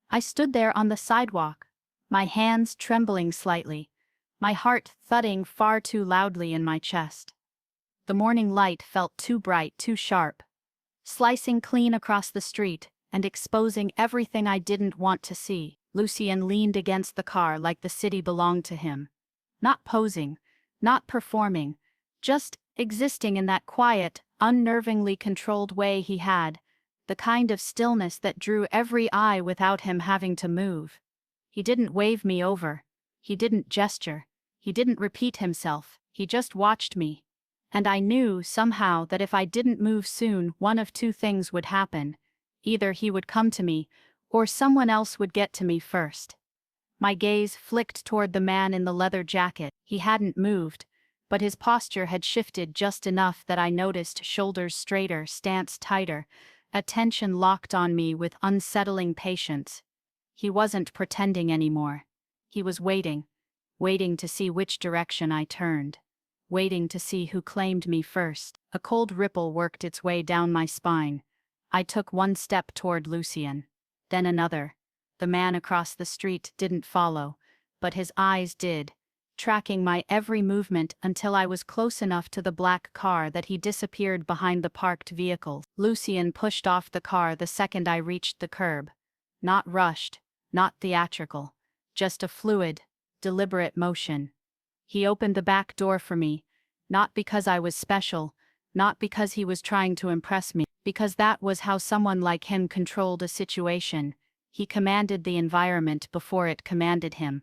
I stood there on the sidewalk, my hands trembling slightly, my heart thudding far too loudly in my chest. The morning light felt too bright, too sharp, slicing clean across the street and exposing everything I didn't want to see. Lucien leaned against the car like the city belonged to him. Not posing, not performing, just existing in that quiet, unnervingly controlled way he had, The kind of stillness that drew every eye without him having to move. He didn't wave me over. He didn't gesture. He didn't repeat himself. He just watched me. And I knew, somehow, that if I didn't move soon, one of two things would happen. Either he would come to me, or someone else would get to me first. My gaze flicked toward the man in the leather jacket. He hadn't moved, but his posture had shifted just enough that I noticed shoulders straighter, stance tighter, attention locked on me with unsettling patience. He wasn't pretending anymore. He was waiting to see which direction I turned, waiting to see who claimed me first. A cold ripple worked its way down my spine. I took one step toward Lucien, then another. The man across the street didn't follow, but his eyes did, tracking my every movement until I was close enough to the black car that he disappeared behind the parked vehicles. Lucien pushed off the car the second I reached the curb. Not rushed, not theatrical, just a fluid, deliberate motion. He opened the back door for me, not because I was special, not because he was trying to impress me, because that was how someone like him controlled a situation. He commanded the environment before it commanded him.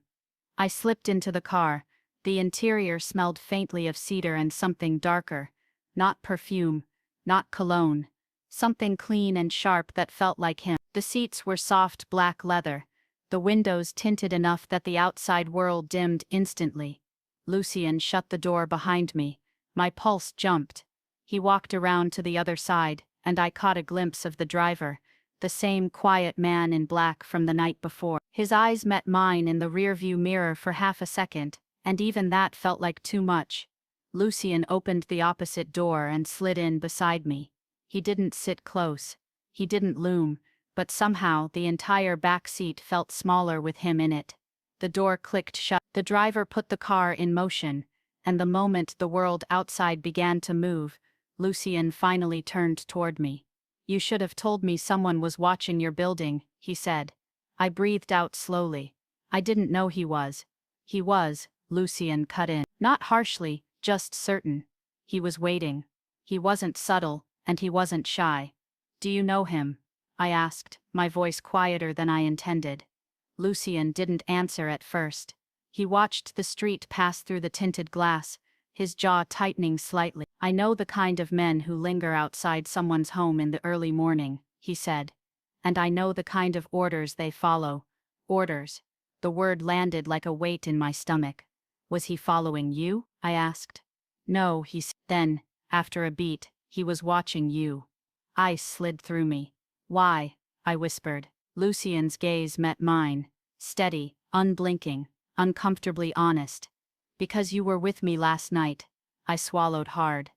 I slipped into the car. The interior smelled faintly of cedar and something darker. Not perfume, not cologne. Something clean and sharp that felt like him. The seats were soft black leather. The windows tinted enough that the outside world dimmed instantly. Lucien shut the door behind me. My pulse jumped. He walked around to the other side, and I caught a glimpse of the driver. The same quiet man in black from the night before. His eyes met mine in the rearview mirror for half a second, and even that felt like too much. Lucien opened the opposite door and slid in beside me. He didn't sit close. He didn't loom, but somehow the entire back seat felt smaller with him in it. The door clicked shut. The driver put the car in motion, and the moment the world outside began to move, Lucien finally turned toward me. "You should have told me someone was watching your building," he said. I breathed out slowly. I didn't know he was. He was, Lucien cut in. Not harshly, just certain. He was waiting. He wasn't subtle, and he wasn't shy. "Do you know him?" I asked, my voice quieter than I intended. Lucien didn't answer at first. He watched the street pass through the tinted glass, his jaw tightening slightly. "I know the kind of men who linger outside someone's home in the early morning," he said. "And I know the kind of orders they follow." Orders. The word landed like a weight in my stomach. "Was he following you?" I asked. "No," he said. Then, after a beat, "He was watching you." Ice slid through me. "Why?" I whispered. Lucien's gaze met mine. Steady, unblinking, uncomfortably honest. "Because you were with me last night." I swallowed hard.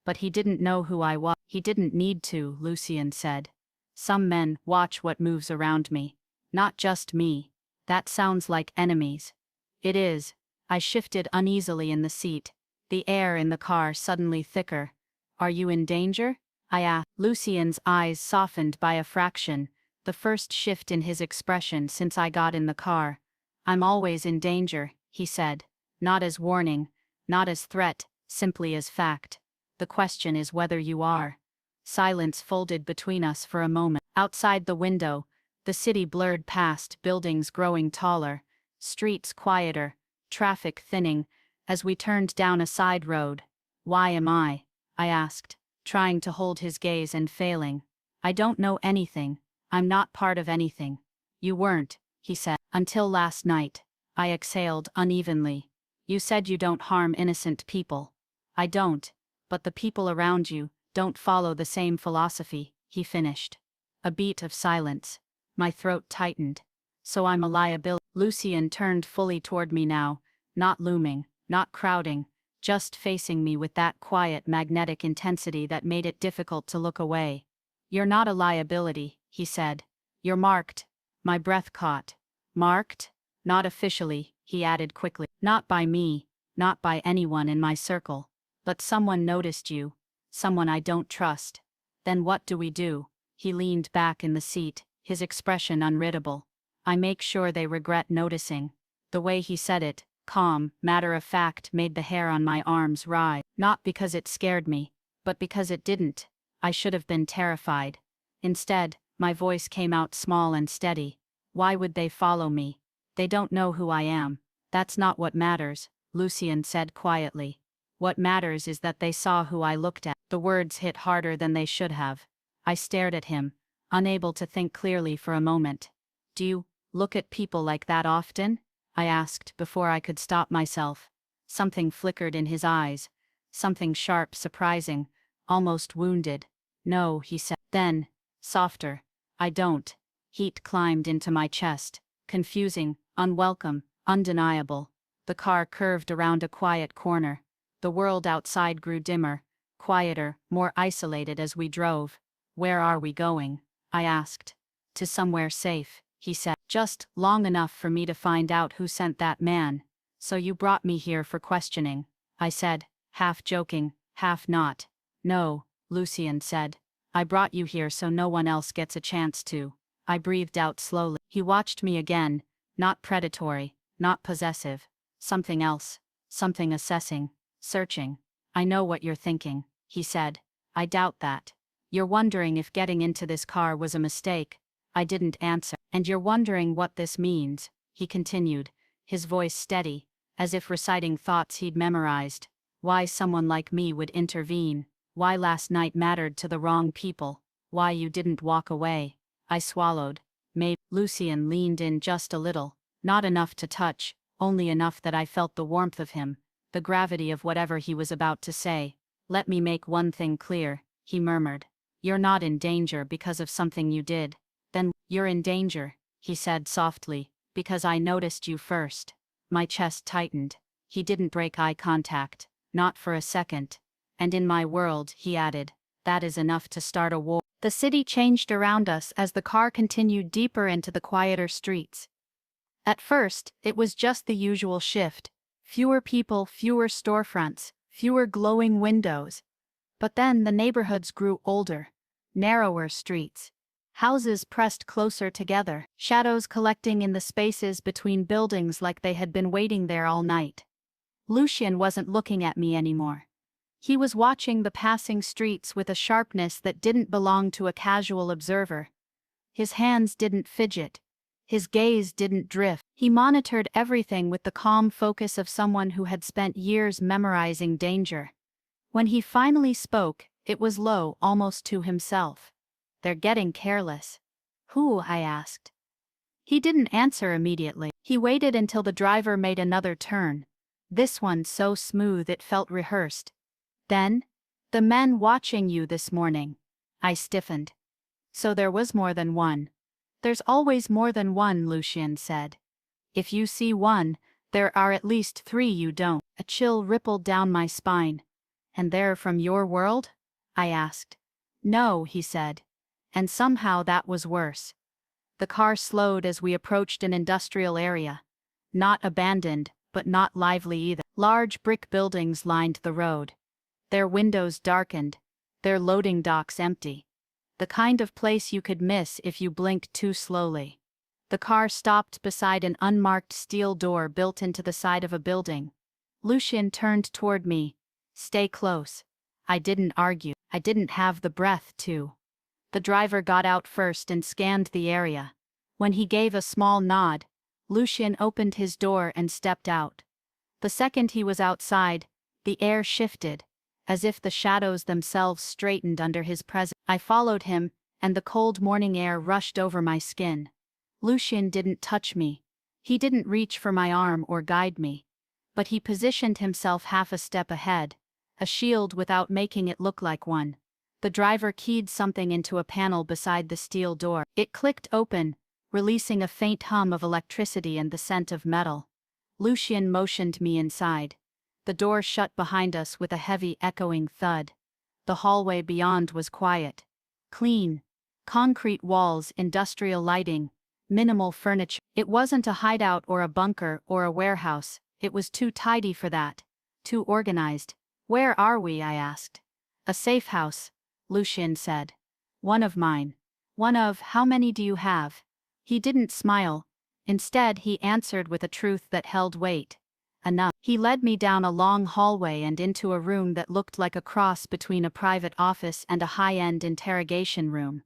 "But he didn't know who I was." "He didn't need to," Lucien said. "Some men watch what moves around me. Not just me. That sounds like enemies." "It is." I shifted uneasily in the seat, the air in the car suddenly thicker. "Are you in danger?" I asked. Lucien's eyes softened by a fraction, the first shift in his expression since I got in the car. "I'm always in danger," he said. "Not as warning, not as threat, simply as fact. The question is whether you are." Silence folded between us for a moment. Outside the window, the city blurred past, buildings growing taller, streets quieter, traffic thinning, as we turned down a side road. "Why am I?" I asked, trying to hold his gaze and failing. "I don't know anything. I'm not part of anything." "You weren't," he said. "Until last night." I exhaled unevenly. "You said you don't harm innocent people." "I don't. But the people around you don't follow the same philosophy," he finished. A beat of silence. My throat tightened. "So I'm a liability." Lucien turned fully toward me now, not looming, not crowding, just facing me with that quiet magnetic intensity that made it difficult to look away. "You're not a liability," he said. "You're marked." My breath caught. "Marked?" "Not officially," he added quickly. "Not by me, not by anyone in my circle. But someone noticed you. Someone I don't trust." "Then what do we do?" He leaned back in the seat, his expression unreadable. "I make sure they regret noticing." The way he said it, calm, matter-of-fact, made the hair on my arms rise. Not because it scared me, but because it didn't. I should have been terrified. Instead, my voice came out small and steady. Why would they follow me? They don't know who I am. That's not what matters, Lucien said quietly. What matters is that they saw who I looked at. The words hit harder than they should have. I stared at him, unable to think clearly for a moment. Do you look at people like that often? I asked before I could stop myself. Something flickered in his eyes. Something sharp, surprising, almost wounded. No, he said. Then, softer. I don't. Heat climbed into my chest. Confusing, unwelcome, undeniable. The car curved around a quiet corner. The world outside grew dimmer, quieter, more isolated as we drove. Where are we going? I asked. To somewhere safe, he said. Just long enough for me to find out who sent that man. So you brought me here for questioning, I said, half joking, half not. No, Lucien said. I brought you here so no one else gets a chance to. I breathed out slowly. He watched me again, not predatory, not possessive. Something else. Something assessing, searching. I know what you're thinking, he said. I doubt that. You're wondering if getting into this car was a mistake. I didn't answer. And you're wondering what this means, he continued, his voice steady, as if reciting thoughts he'd memorized. Why someone like me would intervene. Why last night mattered to the wrong people. Why you didn't walk away. I swallowed. Maybe. Lucien leaned in just a little. Not enough to touch, only enough that I felt the warmth of him, the gravity of whatever he was about to say. Let me make one thing clear, he murmured. You're not in danger because of something you did. Then, you're in danger, he said softly, because I noticed you first. My chest tightened. He didn't break eye contact, not for a second. And in my world, he added, that is enough to start a war. The city changed around us as the car continued deeper into the quieter streets. At first, it was just the usual shift. Fewer people, fewer storefronts, fewer glowing windows. But then the neighborhoods grew older. Narrower streets. Houses pressed closer together, shadows collecting in the spaces between buildings like they had been waiting there all night. Lucien wasn't looking at me anymore. He was watching the passing streets with a sharpness that didn't belong to a casual observer. His hands didn't fidget. His gaze didn't drift. He monitored everything with the calm focus of someone who had spent years memorizing danger. When he finally spoke, it was low, almost to himself. They're getting careless. Who? I asked. He didn't answer immediately. He waited until the driver made another turn. This one so smooth it felt rehearsed. Then, the men watching you this morning. I stiffened. So there was more than one. There's always more than one, Lucien said. If you see one, there are at least three you don't. A chill rippled down my spine. And they're from your world? I asked. No, he said. And somehow that was worse. The car slowed as we approached an industrial area. Not abandoned, but not lively either. Large brick buildings lined the road. Their windows darkened, their loading docks empty. The kind of place you could miss if you blinked too slowly. The car stopped beside an unmarked steel door built into the side of a building. Lucien turned toward me. Stay close. I didn't argue. I didn't have the breath to. The driver got out first and scanned the area. When he gave a small nod, Lucien opened his door and stepped out. The second he was outside, the air shifted, as if the shadows themselves straightened under his presence. I followed him, and the cold morning air rushed over my skin. Lucien didn't touch me. He didn't reach for my arm or guide me. But he positioned himself half a step ahead, a shield without making it look like one. The driver keyed something into a panel beside the steel door. It clicked open, releasing a faint hum of electricity and the scent of metal. Lucien motioned me inside. The door shut behind us with a heavy echoing thud. The hallway beyond was quiet. Clean. Concrete walls, industrial lighting, minimal furniture. It wasn't a hideout or a bunker or a warehouse. It was too tidy for that. Too organized. Where are we? I asked. A safe house, Lucien said. One of mine. One of, how many do you have? He didn't smile. Instead, he answered with a truth that held weight. Enough. He led me down a long hallway and into a room that looked like a cross between a private office and a high-end interrogation room.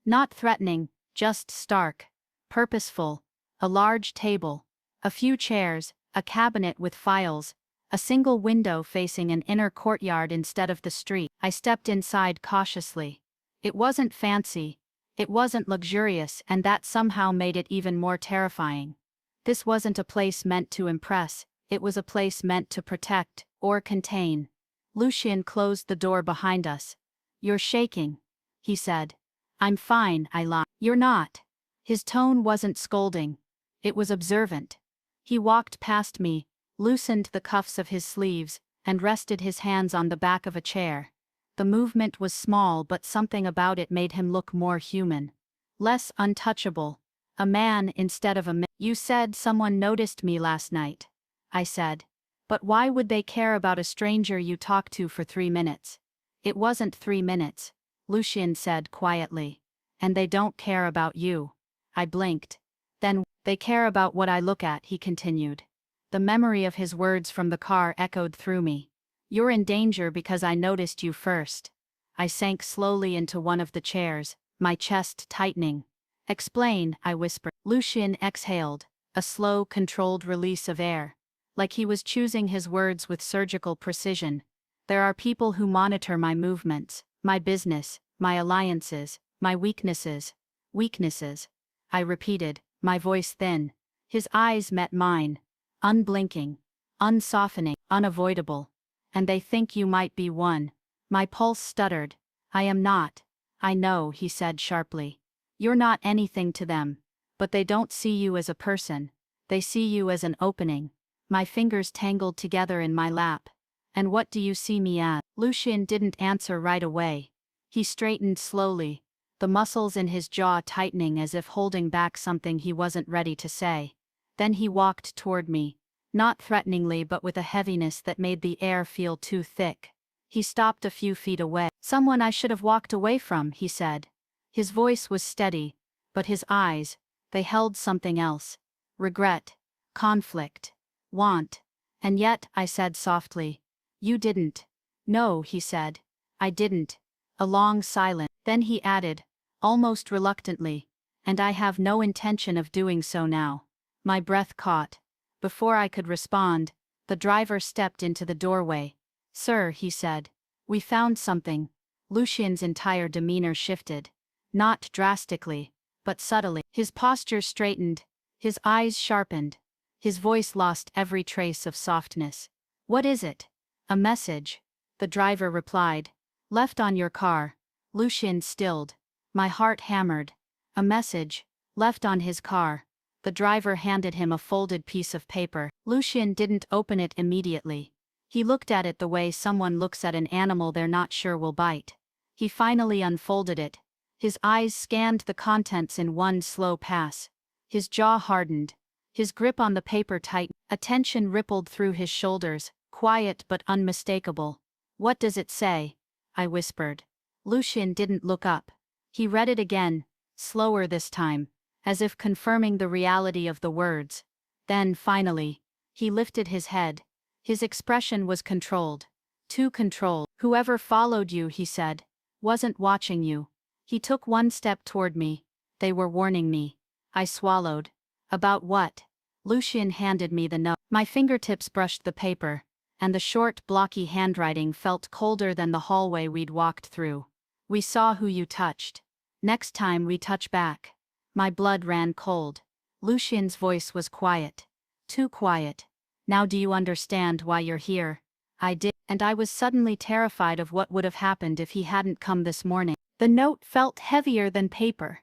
Not threatening, just stark. Purposeful. A large table. A few chairs, a cabinet with files, a single window facing an inner courtyard instead of the street. I stepped inside cautiously. It wasn't fancy. It wasn't luxurious, and that somehow made it even more terrifying. This wasn't a place meant to impress, it was a place meant to protect, or contain. Lucien closed the door behind us. "You're shaking," he said. "I'm fine," I lied. "You're not." His tone wasn't scolding. It was observant. He walked past me, loosened the cuffs of his sleeves, and rested his hands on the back of a chair. The movement was small, but something about it made him look more human. Less untouchable. A man instead of a man. "You said someone noticed me last night," I said. "But why would they care about a stranger you talked to for 3 minutes?" "It wasn't 3 minutes," Lucien said quietly. "And they don't care about you." I blinked. "Then, they care about what I look at," he continued. The memory of his words from the car echoed through me. "You're in danger because I noticed you first." I sank slowly into one of the chairs, my chest tightening. "Explain," I whispered. Lucien exhaled, a slow, controlled release of air. Like he was choosing his words with surgical precision. "There are people who monitor my movements, my business, my alliances, my weaknesses." "Weaknesses," I repeated, my voice thin. His eyes met mine. Unblinking, unsoftening, unavoidable. "And they think you might be one." My pulse stuttered. "I am not." "I know," he said sharply. "You're not anything to them. But they don't see you as a person. They see you as an opening." My fingers tangled together in my lap. "And what do you see me as?" Lucien didn't answer right away. He straightened slowly, the muscles in his jaw tightening as if holding back something he wasn't ready to say. Then he walked toward me, not threateningly but with a heaviness that made the air feel too thick. He stopped a few feet away. "Someone I should have walked away from," he said. His voice was steady, but his eyes, they held something else. Regret, conflict, want. "And yet," I said softly, "you didn't." "No," he said. "I didn't." A long silence. Then he added, almost reluctantly, "And I have no intention of doing so now." My breath caught. Before I could respond, the driver stepped into the doorway. "Sir," he said, "we found something." Lucien's entire demeanor shifted. Not drastically, but subtly. His posture straightened, his eyes sharpened, his voice lost every trace of softness. "What is it?" "A message," the driver replied. "Left on your car." Lucien stilled. My heart hammered. A message, left on his car. The driver handed him a folded piece of paper. Lucien didn't open it immediately. He looked at it the way someone looks at an animal they're not sure will bite. He finally unfolded it. His eyes scanned the contents in one slow pass. His jaw hardened. His grip on the paper tightened. A tension rippled through his shoulders, quiet but unmistakable. "What does it say?" I whispered. Lucien didn't look up. He read it again, slower this time, as if confirming the reality of the words. Then, finally, he lifted his head. His expression was controlled. Too controlled. "Whoever followed you," he said, "wasn't watching you." He took one step toward me. "They were warning me." I swallowed. "About what?" Lucien handed me the note. My fingertips brushed the paper, and the short, blocky handwriting felt colder than the hallway we'd walked through. "We saw who you touched. Next time we touch back." My blood ran cold. Lucien's voice was quiet. Too quiet. "Now do you understand why you're here?" I did, and I was suddenly terrified of what would have happened if he hadn't come this morning. The note felt heavier than paper.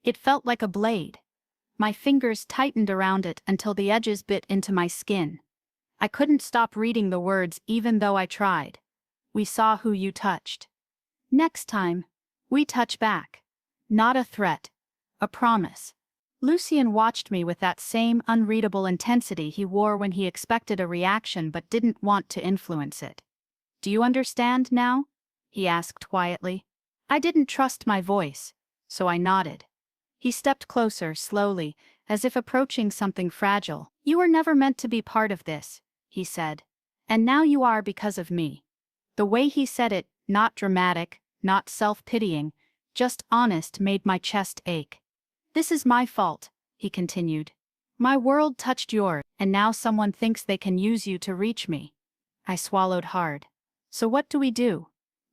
It felt like a blade. My fingers tightened around it until the edges bit into my skin. I couldn't stop reading the words even though I tried. "We saw who you touched. Next time, we touch back." Not a threat. A promise. Lucien watched me with that same unreadable intensity he wore when he expected a reaction but didn't want to influence it. "Do you understand now?" he asked quietly. I didn't trust my voice, so I nodded. He stepped closer, slowly, as if approaching something fragile. "You were never meant to be part of this," he said. "And now you are because of me." The way he said it, not dramatic, not self-pitying, just honest, made my chest ache. This is my fault, he continued. My world touched yours, and now someone thinks they can use you to reach me. I swallowed hard. So what do we do?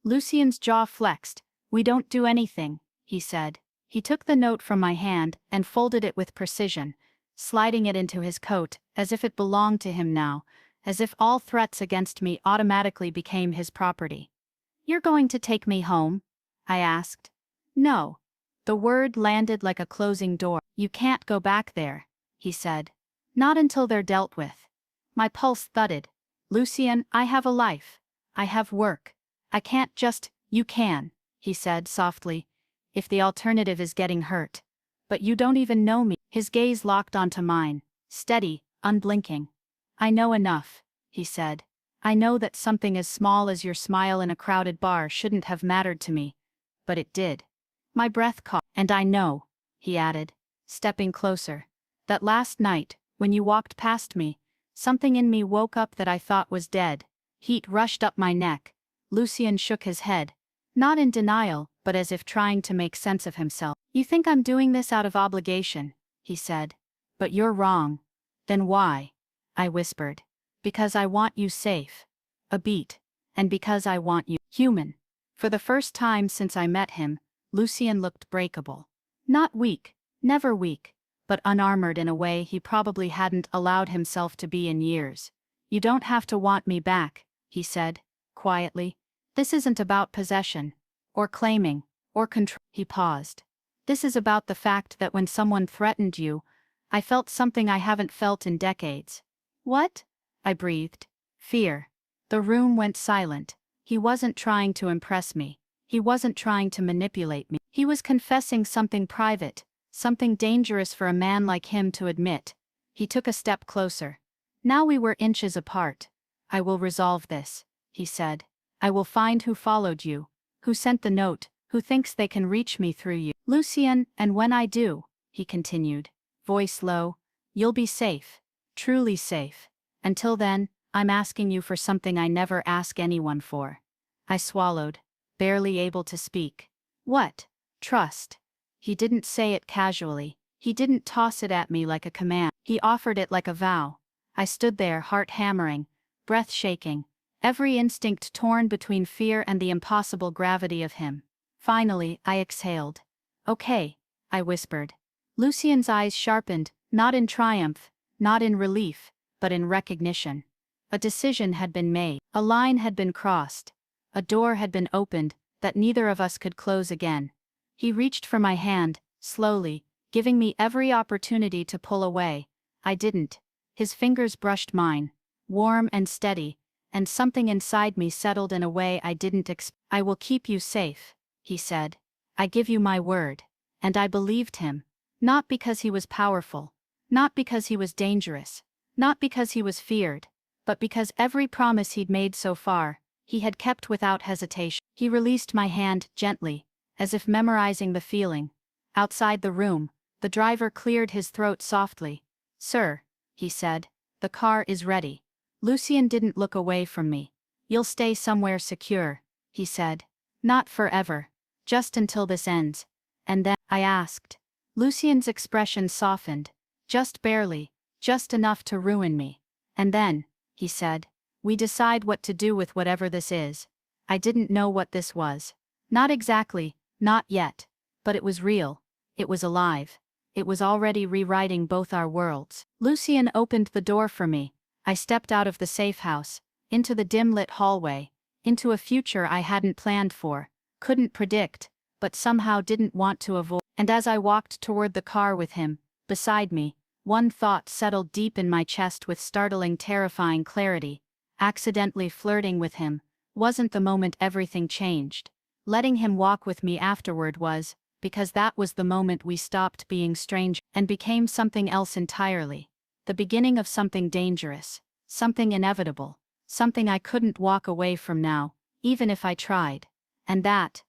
Lucien's jaw flexed. We don't do anything, he said. He took the note from my hand and folded it with precision, sliding it into his coat, as if it belonged to him now, as if all threats against me automatically became his property. You're going to take me home? I asked. No. The word landed like a closing door. You can't go back there, he said. Not until they're dealt with. My pulse thudded. Lucien, I have a life. I have work. I can't just— You can, he said softly, if the alternative is getting hurt. But you don't even know me. His gaze locked onto mine, steady, unblinking. I know enough, he said. I know that something as small as your smile in a crowded bar shouldn't have mattered to me. But it did. My breath caught. And I know, he added, stepping closer, that last night, when you walked past me, something in me woke up that I thought was dead. Heat rushed up my neck. Lucien shook his head. Not in denial, but as if trying to make sense of himself. You think I'm doing this out of obligation, he said. But you're wrong. Then why? I whispered. Because I want you safe. A beat. And because I want you human. For the first time since I met him, Lucien looked breakable. Not weak, never weak, but unarmored in a way he probably hadn't allowed himself to be in years. You don't have to want me back, he said, quietly. This isn't about possession, or claiming, or control. He paused. This is about the fact that when someone threatened you, I felt something I haven't felt in decades. What? I breathed. Fear. The room went silent. He wasn't trying to impress me. He wasn't trying to manipulate me. He was confessing something private, something dangerous for a man like him to admit. He took a step closer. Now we were inches apart. I will resolve this, he said. I will find who followed you, who sent the note, who thinks they can reach me through you. Lucien, and when I do, he continued, voice low, you'll be safe, truly safe. Until then, I'm asking you for something I never ask anyone for. I swallowed, barely able to speak. What? Trust. He didn't say it casually. He didn't toss it at me like a command. He offered it like a vow. I stood there, heart hammering, breath shaking, every instinct torn between fear and the impossible gravity of him. Finally, I exhaled. Okay, I whispered. Lucien's eyes sharpened, not in triumph, not in relief, but in recognition. A decision had been made. A line had been crossed. A door had been opened that neither of us could close again. He reached for my hand, slowly, giving me every opportunity to pull away. I didn't. His fingers brushed mine, warm and steady, and something inside me settled in a way I didn't expect. I will keep you safe, he said. I give you my word. And I believed him. Not because he was powerful. Not because he was dangerous. Not because he was feared. But because every promise he'd made so far, he had kept without hesitation. He released my hand gently, as if memorizing the feeling. Outside the room, the driver cleared his throat softly. Sir, he said, the car is ready. Lucien didn't look away from me. You'll stay somewhere secure, he said. Not forever. Just until this ends. And then, I asked. Lucien's expression softened. Just barely, just enough to ruin me. And then, he said, we decide what to do with whatever this is. I didn't know what this was. Not exactly, not yet. But it was real. It was alive. It was already rewriting both our worlds. Lucien opened the door for me. I stepped out of the safe house, into the dim-lit hallway, into a future I hadn't planned for, couldn't predict, but somehow didn't want to avoid. And as I walked toward the car with him, beside me, one thought settled deep in my chest with startling, terrifying clarity. Accidentally flirting with him wasn't the moment everything changed. Letting him walk with me afterward was, because that was the moment we stopped being strangers and became something else entirely. The beginning of something dangerous, something inevitable, something I couldn't walk away from now, even if I tried. And that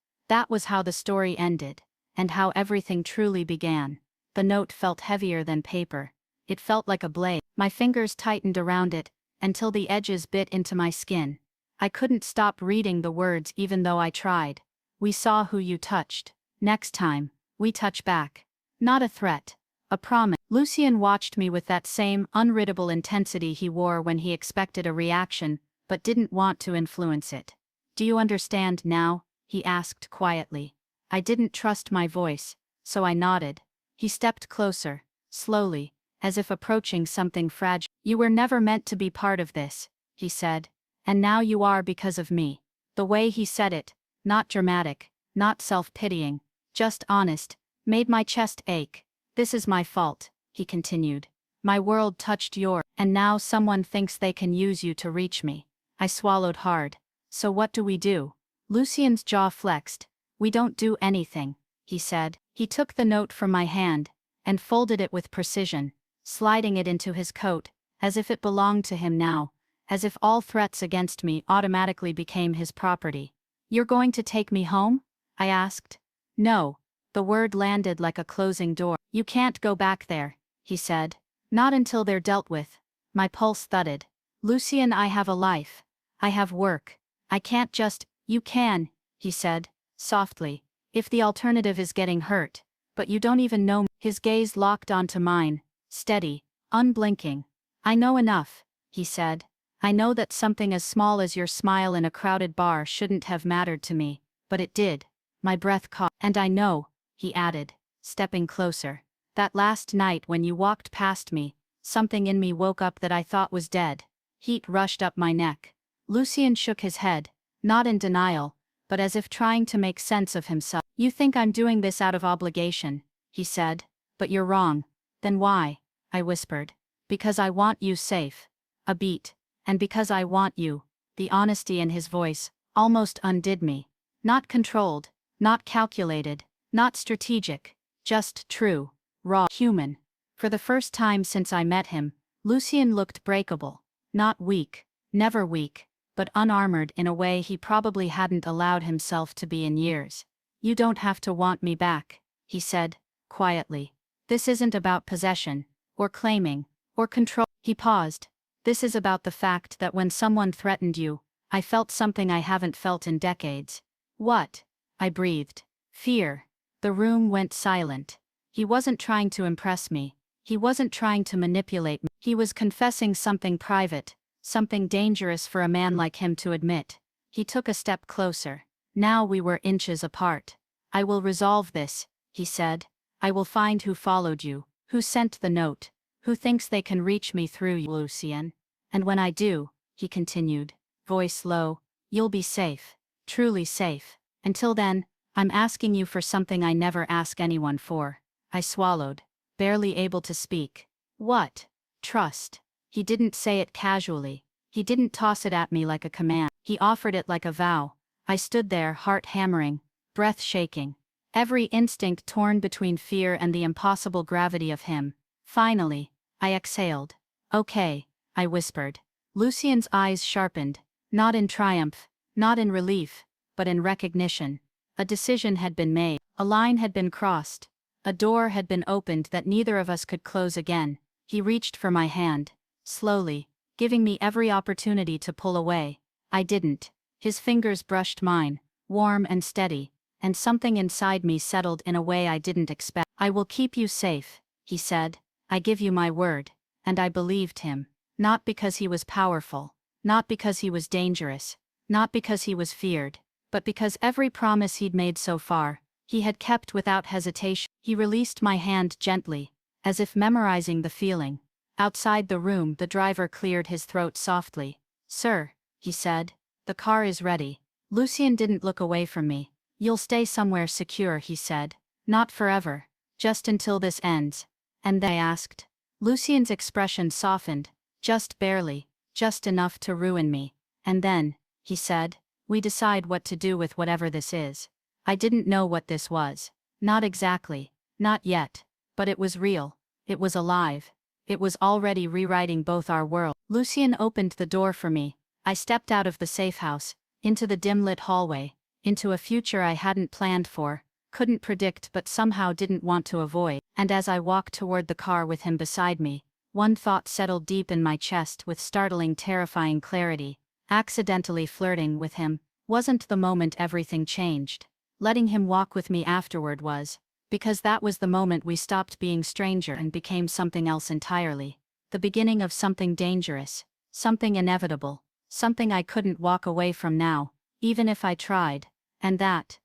was how the story ended, and how everything truly began. The note felt heavier than paper. It felt like a blade. My fingers tightened around it, until the edges bit into my skin. I couldn't stop reading the words even though I tried. We saw who you touched. Next time, we touch back. Not a threat. A promise. Lucien watched me with that same unreadable intensity he wore when he expected a reaction, but didn't want to influence it. Do you understand now? He asked quietly. I didn't trust my voice, so I nodded. He stepped closer, slowly, as if approaching something fragile. You were never meant to be part of this, he said. And now you are because of me. The way he said it, not dramatic, not self-pitying, just honest, made my chest ache. This is my fault, he continued. My world touched yours, and now someone thinks they can use you to reach me. I swallowed hard. So what do we do? Lucien's jaw flexed. We don't do anything, he said. He took the note from my hand, and folded it with precision, sliding it into his coat, as if it belonged to him now, as if all threats against me automatically became his property. You're going to take me home? I asked. No. The word landed like a closing door. You can't go back there, he said. Not until they're dealt with. My pulse thudded. Lucien, I have a life. I have work. I can't just— You can, he said, softly, if the alternative is getting hurt. But you don't even know me. His gaze locked onto mine, steady, unblinking. I know enough, he said. I know that something as small as your smile in a crowded bar shouldn't have mattered to me, but it did. My breath caught. And I know, he added, stepping closer, that last night when you walked past me, something in me woke up that I thought was dead. Heat rushed up my neck. Lucien shook his head, not in denial, but as if trying to make sense of himself. You think I'm doing this out of obligation, he said, but you're wrong. Then why? I whispered. Because I want you safe. A beat. And because I want you. The honesty in his voice almost undid me. Not controlled, not calculated, not strategic, just true, raw, human. For the first time since I met him, Lucien looked breakable. Not weak, never weak, but unarmored in a way he probably hadn't allowed himself to be in years. You don't have to want me back, he said, quietly. This isn't about possession, or claiming, or control. He paused. This is about the fact that when someone threatened you, I felt something I haven't felt in decades. What? I breathed. Fear. The room went silent. He wasn't trying to impress me. He wasn't trying to manipulate me. He was confessing something private, something dangerous for a man like him to admit. He took a step closer. Now we were inches apart. I will resolve this, he said. I will find who followed you, who sent the note, who thinks they can reach me through you, Lucien. And when I do, he continued, voice low, you'll be safe, truly safe. Until then, I'm asking you for something I never ask anyone for. I swallowed, barely able to speak. What? Trust. He didn't say it casually. He didn't toss it at me like a command. He offered it like a vow. I stood there, heart hammering, breath shaking, every instinct torn between fear and the impossible gravity of him. Finally, I exhaled. Okay, I whispered. Lucien's eyes sharpened, not in triumph, not in relief, but in recognition. A decision had been made, a line had been crossed, a door had been opened that neither of us could close again. He reached for my hand, slowly, giving me every opportunity to pull away. I didn't. His fingers brushed mine, warm and steady, and something inside me settled in a way I didn't expect. I will keep you safe, he said. I give you my word. And I believed him. Not because he was powerful, not because he was dangerous, not because he was feared, but because every promise he'd made so far, he had kept without hesitation. He released my hand gently, as if memorizing the feeling. Outside the room, the driver cleared his throat softly. Sir, he said, the car is ready. Lucien didn't look away from me. You'll stay somewhere secure, he said. Not forever. Just until this ends. And then I asked. Lucien's expression softened, just barely, just enough to ruin me. And then, he said, we decide what to do with whatever this is. I didn't know what this was. Not exactly. Not yet. But it was real. It was alive. It was already rewriting both our worlds. Lucien opened the door for me. I stepped out of the safe house, into the dim-lit hallway, into a future I hadn't planned for, couldn't predict but somehow didn't want to avoid. And as I walked toward the car with him beside me, one thought settled deep in my chest with startling, terrifying clarity. Accidentally flirting with him wasn't the moment everything changed. Letting him walk with me afterward was, because that was the moment we stopped being stranger and became something else entirely. The beginning of something dangerous, something inevitable, something I couldn't walk away from now, even if I tried. And that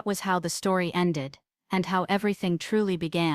was how the story ended, and how everything truly began.